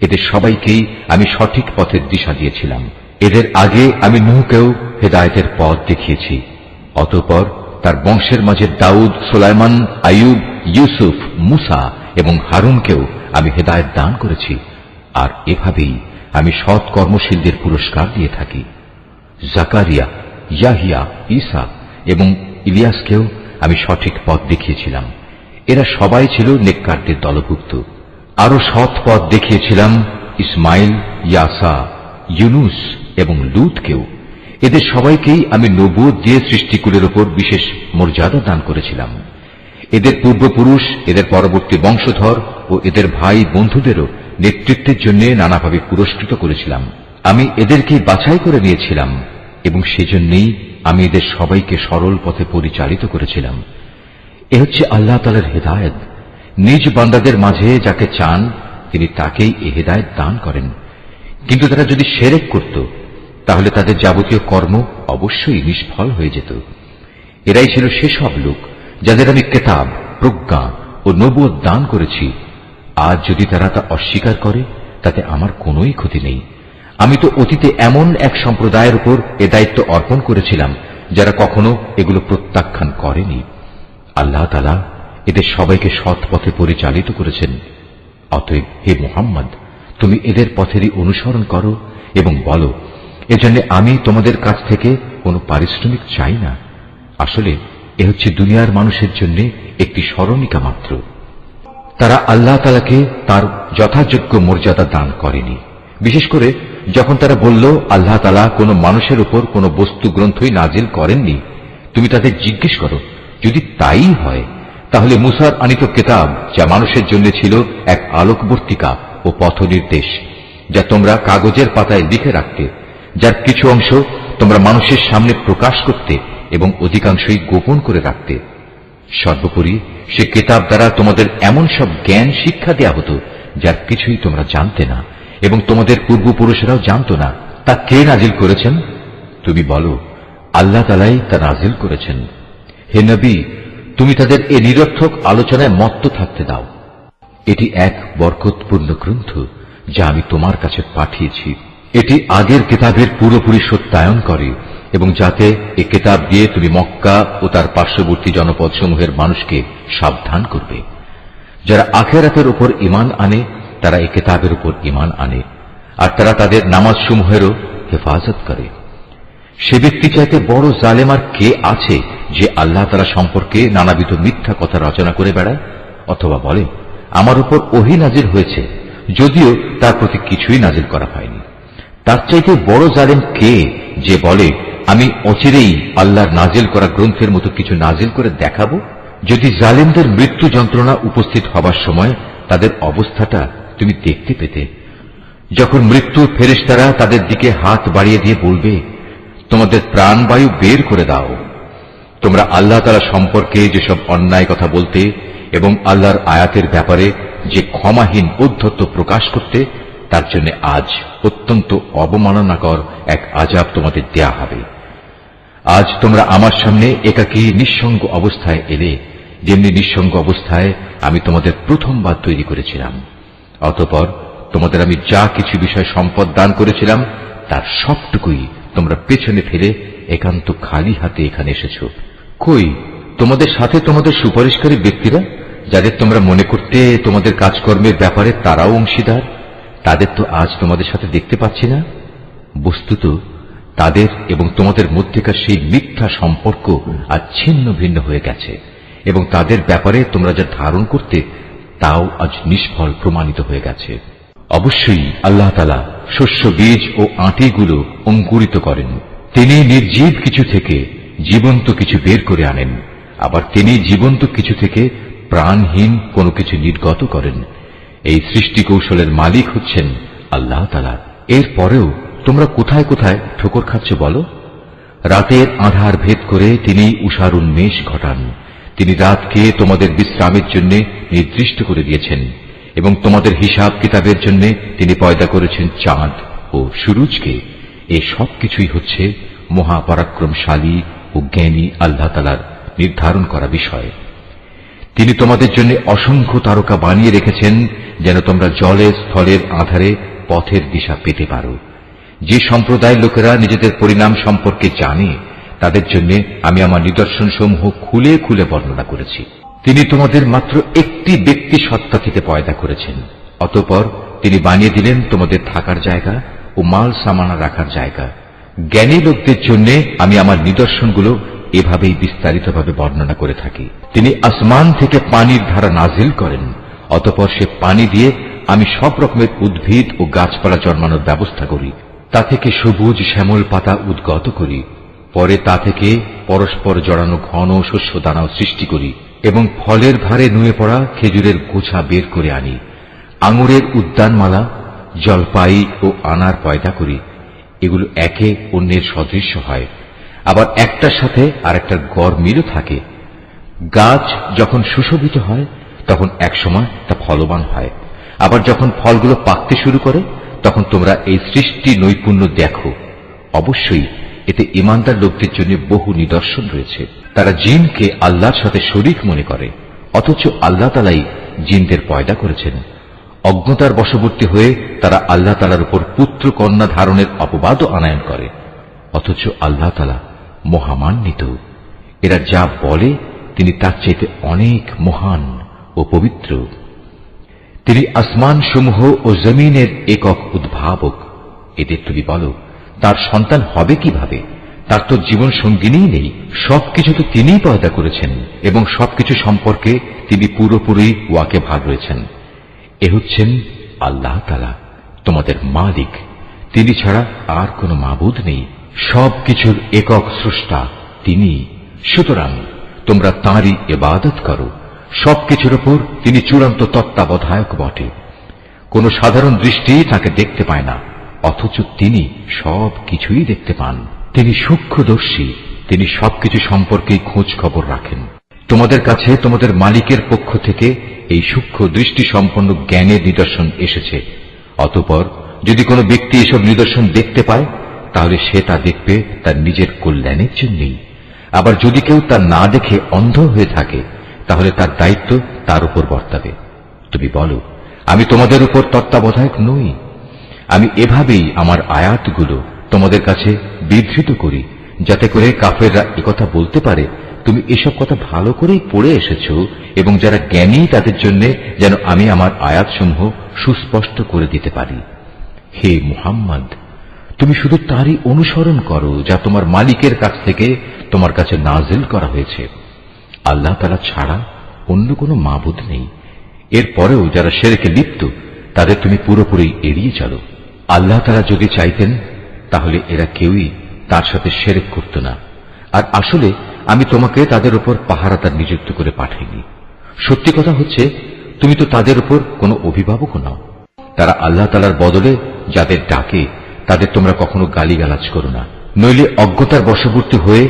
এদের সবাইকেই আমি সঠিক পথের দিশা দিয়েছিলাম। এদের আগে আমি নূহকেও হেদায়েতের পথ দেখিয়েছি। অতঃপর তার বংশের মাঝে দাউদ, সুলাইমান, আইয়ুব, ইউসুফ, মুসা এবং হারুনকেও আমি হেদায়েত দান করেছি। আর এভাবেই আমি সৎ কর্মশীলদের পুরস্কার দিয়ে থাকি। জাকারিয়া, ইয়াহিয়া, ঈসা এবং ইলিয়াসকেও আমি সঠিক পথ দেখিয়েছিলাম। এরা সবাই ছিল নেককারদের দলভুক্ত। আরো সৎ পথ দেখিয়েছিলাম ইসমাইল, ইয়াসা, ইউনুস এবং লূতকেও। এদের সবাইকেই আমি নবুয়ত দিয়ে সৃষ্টিকুলের উপর বিশেষ মর্যাদা দান করেছিলাম। এদের পূর্বপুরুষ, এদের পরবর্তী বংশধর ও এদের ভাই বন্ধুদেরও নেতৃত্বের জন্য নানাভাবে পুরস্কৃত করেছিলাম। আমি এদেরকে বাছাই করে নিয়েছিলাম এবং সেজন্যই আমি এদের সবাইকে সরল পথে পরিচালিত করেছিলাম। এ হচ্ছে আল্লাহ তাআলার হেদায়েত। নিজ বান্দাদের মাঝে যাকে চান তিনি তাকেই এ হেদায়েত দান করেন। কিন্তু তারা যদি শিরক করত, তাহলে তাদের যাবতীয় কর্ম অবশ্যই নিষ্ফল হয়ে যেত। এরাই ছিল সেসব লোক যাদের আমি কিতাব, প্রজ্ঞা ও নবুয়ত দান করেছি। আজ যদি তারা তা অস্বীকার করে, তাতে আমার কোনোই ক্ষতি নেই। আমি তো অতীতে এমন এক সম্প্রদায়ের উপর এ দায়িত্ব অর্পণ করেছিলাম যারা কখনো এগুলো প্রত্যাখ্যান করেনি। আল্লাহ তাআলা এদের সবাইকে সৎ পথে পরিচালিত করেছেন। অতএব হে মুহাম্মদ, তুমি এদের পথেরই অনুসরণ করো এবং বলো, এজন্য আমি তোমাদের কাছ থেকে কোনো পারিশ্রমিক চাই না। আসলে এ হচ্ছে দুনিয়ার মানুষের জন্য একটি স্মরণিকা মাত্র। তারা আল্লাহ তাআলাকে তার যথাযোগ্য মর্যাদা দান করেনি। বিশেষ করে যখন তারা বলল আল্লাহ তাআলা কোনো মানুষের উপর কোনো বস্তু গ্রন্থই নাজিল করেননি, তুমি তাদের জিজ্ঞেস করো, যদি তাই হয় তাহলে মুসার আনিত কিতাব, যা মানুষের জন্য ছিল এক আলোকবর্তিকা ও পথনির্দেশ, যা তোমরা কাগজের পাতায় লিখে রাখতে, যার কিছু অংশ তোমরা মানুষের সামনে প্রকাশ করতে এবং অধিকাংশই গোপন করে রাখতে। সর্বোপরি সে কিতাব দ্বারা তোমাদের এমন সব জ্ঞান শিক্ষা দেয়া হতো যার কিছুই তোমরা জানতে না এবং তোমাদের পূর্বপুরুষেরাও জানত না। তা কে নাজিল করেছেন? তুমি বলো, আল্লাহ তাআলাই তা নাজিল করেছেন। হে নবী, তুমি তাদের এ নিরর্থক আলোচনায় মত্ত থাকতে দাও। এটি এক বরকতপূর্ণ গ্রন্থ যা আমি তোমার কাছে পাঠিয়েছি। এটি আগের কিতাবের পুরোপুরি সত্যায়ন করে এবং যাতে এ কিতাব দিয়ে তুমি মক্কা ও তার পার্শ্ববর্তী জনপদসমূহের মানুষকে সাবধান করবে। যারা আখিরাতের উপর ঈমান আনে তারা এই কিতাবের উপর ঈমান আনে, আর তারা তাদের নামাজসমূহেরও হেফাজত করে। সে ব্যক্তি চাইতে বড় জালেম আর কে আছে যে আল্লাহ তাআলা সম্পর্কে নানাবিধ মিথ্যা কথা রচনা করে বেড়ায়, অথবা বলে আমার উপর ওহী নাজিল হয়েছে, যদিও তার প্রতি কিছুই নাজিল করা হয়নি। তার চাইতে বড় জালেম কে যে বলে আমি অচিরেই আল্লাহর নাজিল করা গ্রন্থের মতো কিছু নাজিল করে দেখাবো। যদি জালেমদের মৃত্যু যন্ত্রণা উপস্থিত হবার সময় তাদের অবস্থাটা তুমি দেখতে পেতে, যখন মৃত্যুর ফেরেশতারা তাদের দিকে হাত বাড়িয়ে দিয়ে বলবে, তোমাদের প্রাণবায়ু বের করে দাও। তোমরা আল্লাহ তাআলা সম্পর্কে যেসব অন্যায় কথা বলতে এবং আল্লাহর আয়াতের ব্যাপারে যে ক্ষমাহীন ঔদ্ধত্য প্রকাশ করতে, তার জন্য আজ অত্যন্ত অবমাননাকর এক আযাব তোমাদের দেয়া হবে। আজ তোমরা আমার সামনে একাকী নিঃসঙ্গ অবস্থায় এলে, যেমনি নিঃসঙ্গ অবস্থায় আমি তোমাদের প্রথমবার তৈরি করেছিলাম। অতঃপর তোমাদের আমি যা কিছু বিষয় সম্পদ দান করেছিলাম তার সবটুকুই তোমরা পেছনে ফেলে একান্ত খালি হাতে এখানে এসেছ। কই তোমাদের সাথে তোমাদের সুপারিশকারী ব্যক্তিরা, যাদের তোমরা মনে করতে তোমাদের কাজকর্মের ব্যাপারে তারাও অংশীদার? তাদের তো আজ তোমাদের সাথে দেখতে পাচ্ছি না। বস্তুত তাদের এবং তোমাদের মধ্যেকার সেই মিথ্যা সম্পর্ক আজ ছিন্ন ভিন্ন হয়ে গেছে, এবং তাদের ব্যাপারে তোমরা যা ধারণ করতে তাও আজ নিষ্ফল প্রমাণিত হয়ে গেছে। অবশ্যই আল্লাহ তাআলা শস্য বীজ ও আঁটিগুলো অঙ্কুরিত করেন। তিনি নির্জীব কিছু থেকে জীবন্ত কিছু বের করে আনেন, আবার তিনি জীবন্ত কিছু থেকে প্রাণহীন কোনো কিছু নির্গত করেন। এই সৃষ্টি কৌশলের মালিক হচ্ছেন আল্লাহ তাআলা। এরপরেও তোমরা কোথায় কোথায় ঠোকর খাচ্ছ বলো? রাতের আধার ভেদ করে তিনি উষার উন্মেষ ঘটান। তিনি রাতকে তোমাদের বিশ্রামের জন্য নির্দিষ্ট করে দিয়েছেন, এবং তোমাদের হিসাব কিতাবের জন্য তিনি পয়দা করেছেন চাঁদ ও সূরজকে। এ সব কিছুই হচ্ছে মহাপরাক্রমশালী ও জ্ঞানী আল্লাহ তাআলার নির্ধারণ করা বিষয়। তিনি তোমাদের জন্য অসংখ্য তারকা বানিয়ে রেখেছেন, যেন তোমরা জলে স্থলের আধারে পথের দিশা পেতে পারো। যে সম্প্রদায়ের লোকেরা নিজেদের পরিণাম সম্পর্কে জানে, তাদের জন্য আমি আমার নিদর্শনসমূহ খুলে খুলে বর্ণনা করেছি। তিনি তোমাদের মাত্র একটি ব্যক্তি সত্তা থেকে পয়দা করেছেন, অতঃপর তিনি বানিয়ে দিলেন তোমাদের থাকার জায়গা ও মাল সামানা রাখার জায়গা। জ্ঞানী লোকদের জন্য আমি আমার নিদর্শনগুলো এভাবেই বিস্তারিতভাবে বর্ণনা করে থাকি। তিনি আসমান থেকে পানির ধারা নাজিল করেন, অতঃপর সে পানি দিয়ে আমি সব রকমের উদ্ভিদ ও গাছপালা জন্মানোর ব্যবস্থা করি। তা থেকে সবুজ শ্যামল পাতা উদ্গত করি। পরে তা থেকে পরস্পর জড়ানো ঘন শস্য দানাও সৃষ্টি করি, এবং ফলের ভারে নুয়ে পড়া খেজুরের গোছা বের করে আনি। আঙুরের উদ্যানমালা, জলপাই ও আনার পয়দা করি। এগুলো একে অন্যের সদৃশ্য হয়, আবার একটার সাথে আরেকটার গড় মিলও থাকে। গাছ যখন সুশোভিত হয় তখন একসময় তা ফলবান হয়, আবার যখন ফলগুলো পাকতে শুরু করে তখন তোমরা এই সৃষ্টি নৈপুণ্য দেখো। অবশ্যই এতে ঈমানদার লোকদের জন্য বহু নিদর্শন রয়েছে। তারা জিনকে আল্লাহর সাথে শরীক মনে করে, অথচ আল্লাহ তাআলাই জিনদের পয়দা করেছেন। অজ্ঞতার বশবর্তী হয়ে তারা আল্লাহ তাআলার উপর পুত্র কন্যা ধারণের অপবাদও আনায়ন করে, অথচ আল্লাহ তাআলা মহামান্বিত। এরা যা বলে তিনি তার চাইতে অনেক মহান ও পবিত্র। তিনি আসমান সমূহ ও জমিনের একক উদ্ভাবক। এদের তুমি বলো, তার সন্তান হবে কিভাবে? তার তো জীবন সঙ্গিনী নেই। সবকিছু তো তিনিই পয়দা করেছেন, এবং সবকিছু সম্পর্কে তিনি পুরোপুরি ওয়াকিবহাল রয়েছেন। এ হচ্ছেন আল্লাহ তাআলা, তোমাদের মালিক। তিনি ছাড়া আর কোনো মাবুদ নেই। সবকিছুর একক স্রষ্টা তিনি। সুতরাং তোমরা তাঁরই ইবাদত করো। সবকিছুর উপর তিনি চূড়ান্ত তত্ত্বাবধায়ক বটে। কোন সাধারণ দৃষ্টি তাকে দেখতে পায় না, অথচ তিনি সবকিছুই দেখতে পান। তিনি সূক্ষ্মদর্শী, তিনি সবকিছু সম্পর্কে খোঁজ খবর রাখেন। তোমাদের কাছে তোমাদের মালিকের পক্ষ থেকে এই সূক্ষ্ম দৃষ্টি সম্পন্ন জ্ঞানের নিদর্শন এসেছে। অতঃপর যদি কোনো ব্যক্তি এসব নিদর্শন দেখতে পায়, তাহলে সে তা দেখবে তার নিজের কল্যাণের জন্যই। আবার যদি কেউ তা না দেখে অন্ধ হয়ে থাকে, তাহলে তার দায়িত্ব তার উপর বর্তাবে। তুমি বলো, আমি তোমাদের উপর তত্ত্বাবধায়ক নই? আমি এভাবেই আমার আয়াতগুলো তোমাদের কাছে বিধৃত করি, যাতে করে কাফেররা একথা বলতে পারে তুমি এসব কথা ভালো করেই পড়ে এসেছ, এবং যারা জ্ঞানী তাদের জন্য যেন আমি আমার আয়াতসমূহ সুস্পষ্ট করে দিতে পারি। হে মুহাম্মদ, তুমি শুধু তারই অনুসরণ করো যা তোমার মালিকের কাছ থেকে তোমার কাছে নাজিল করা হয়েছে। আল্লাহ তাআলা ছাড়া অন্য কোনো মাবুদ নেই। এরপরেও যারা শিরকে লিপ্ত, তাদের তুমি পুরোপুরি এড়িয়ে চলো। আল্লাহ তাআলা যদি চাইতেন তাহলে এরা কেউই তার সাথে শিরক করত না। আর আসলে আমি তোমাকে তাদের উপর পাহারাদার নিযুক্ত করে পাঠাইনি। সত্যি কথা হচ্ছে, তুমি তো তাদের উপর কোনো অভিভাবক নাও। তারা আল্লাহ তাআলার বদলে যাদের ডাকে তাদের তোমরা কখনো গালিগালাজ করো না, নইলে অজ্ঞতার বশবর্তী হয়ে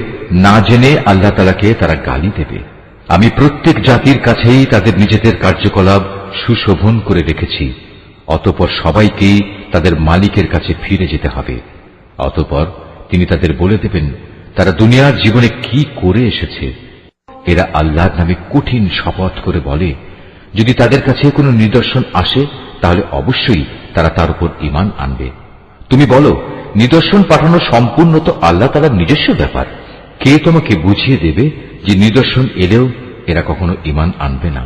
না জেনে আল্লাহ তাআলাকে তারা গালি দেবে। আমি প্রত্যেক জাতির কাছেই তাদের নিজেদের কার্যকলাপ সুশোভন করে রেখেছি। অতঃপর সবাইকেই তাদের মালিকের কাছে ফিরে যেতে হবে। অতঃপর তিনি তাদের বলে দেবেন তারা দুনিয়ার জীবনে কি করে এসেছে। এরা আল্লাহর নামে কঠিন শপথ করে বলে, যদি তাদের কাছে কোনো নিদর্শন আসে তাহলে অবশ্যই তারা তার উপর ঈমান আনবে। তুমি বলো, নিদর্শন পাঠানো সম্পূর্ণ তো আল্লাহ তাআলার নিজস্ব ব্যাপার। কে তোমাকে বুঝিয়ে দেবে যে নিদর্শন এলেও এরা কখনো ঈমান আনবে না?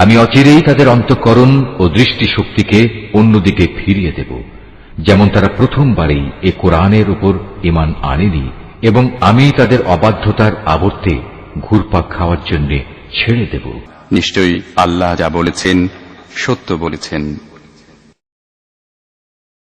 আমি অচিরেই তাদের অন্তঃকরণ ও দৃষ্টি শক্তিকে অন্যদিকে ফিরিয়ে দেব। যেমন তারা প্রথমবারেই এ কোরআনের উপর ঈমান আনেনি এবং আমি তাদের অবাধ্যতার আবর্তে ঘুরপাক খাওয়ার জন্য ছেড়ে দেব। নিশ্চয়ই আল্লাহ যা বলেছেন সত্য বলেছেন।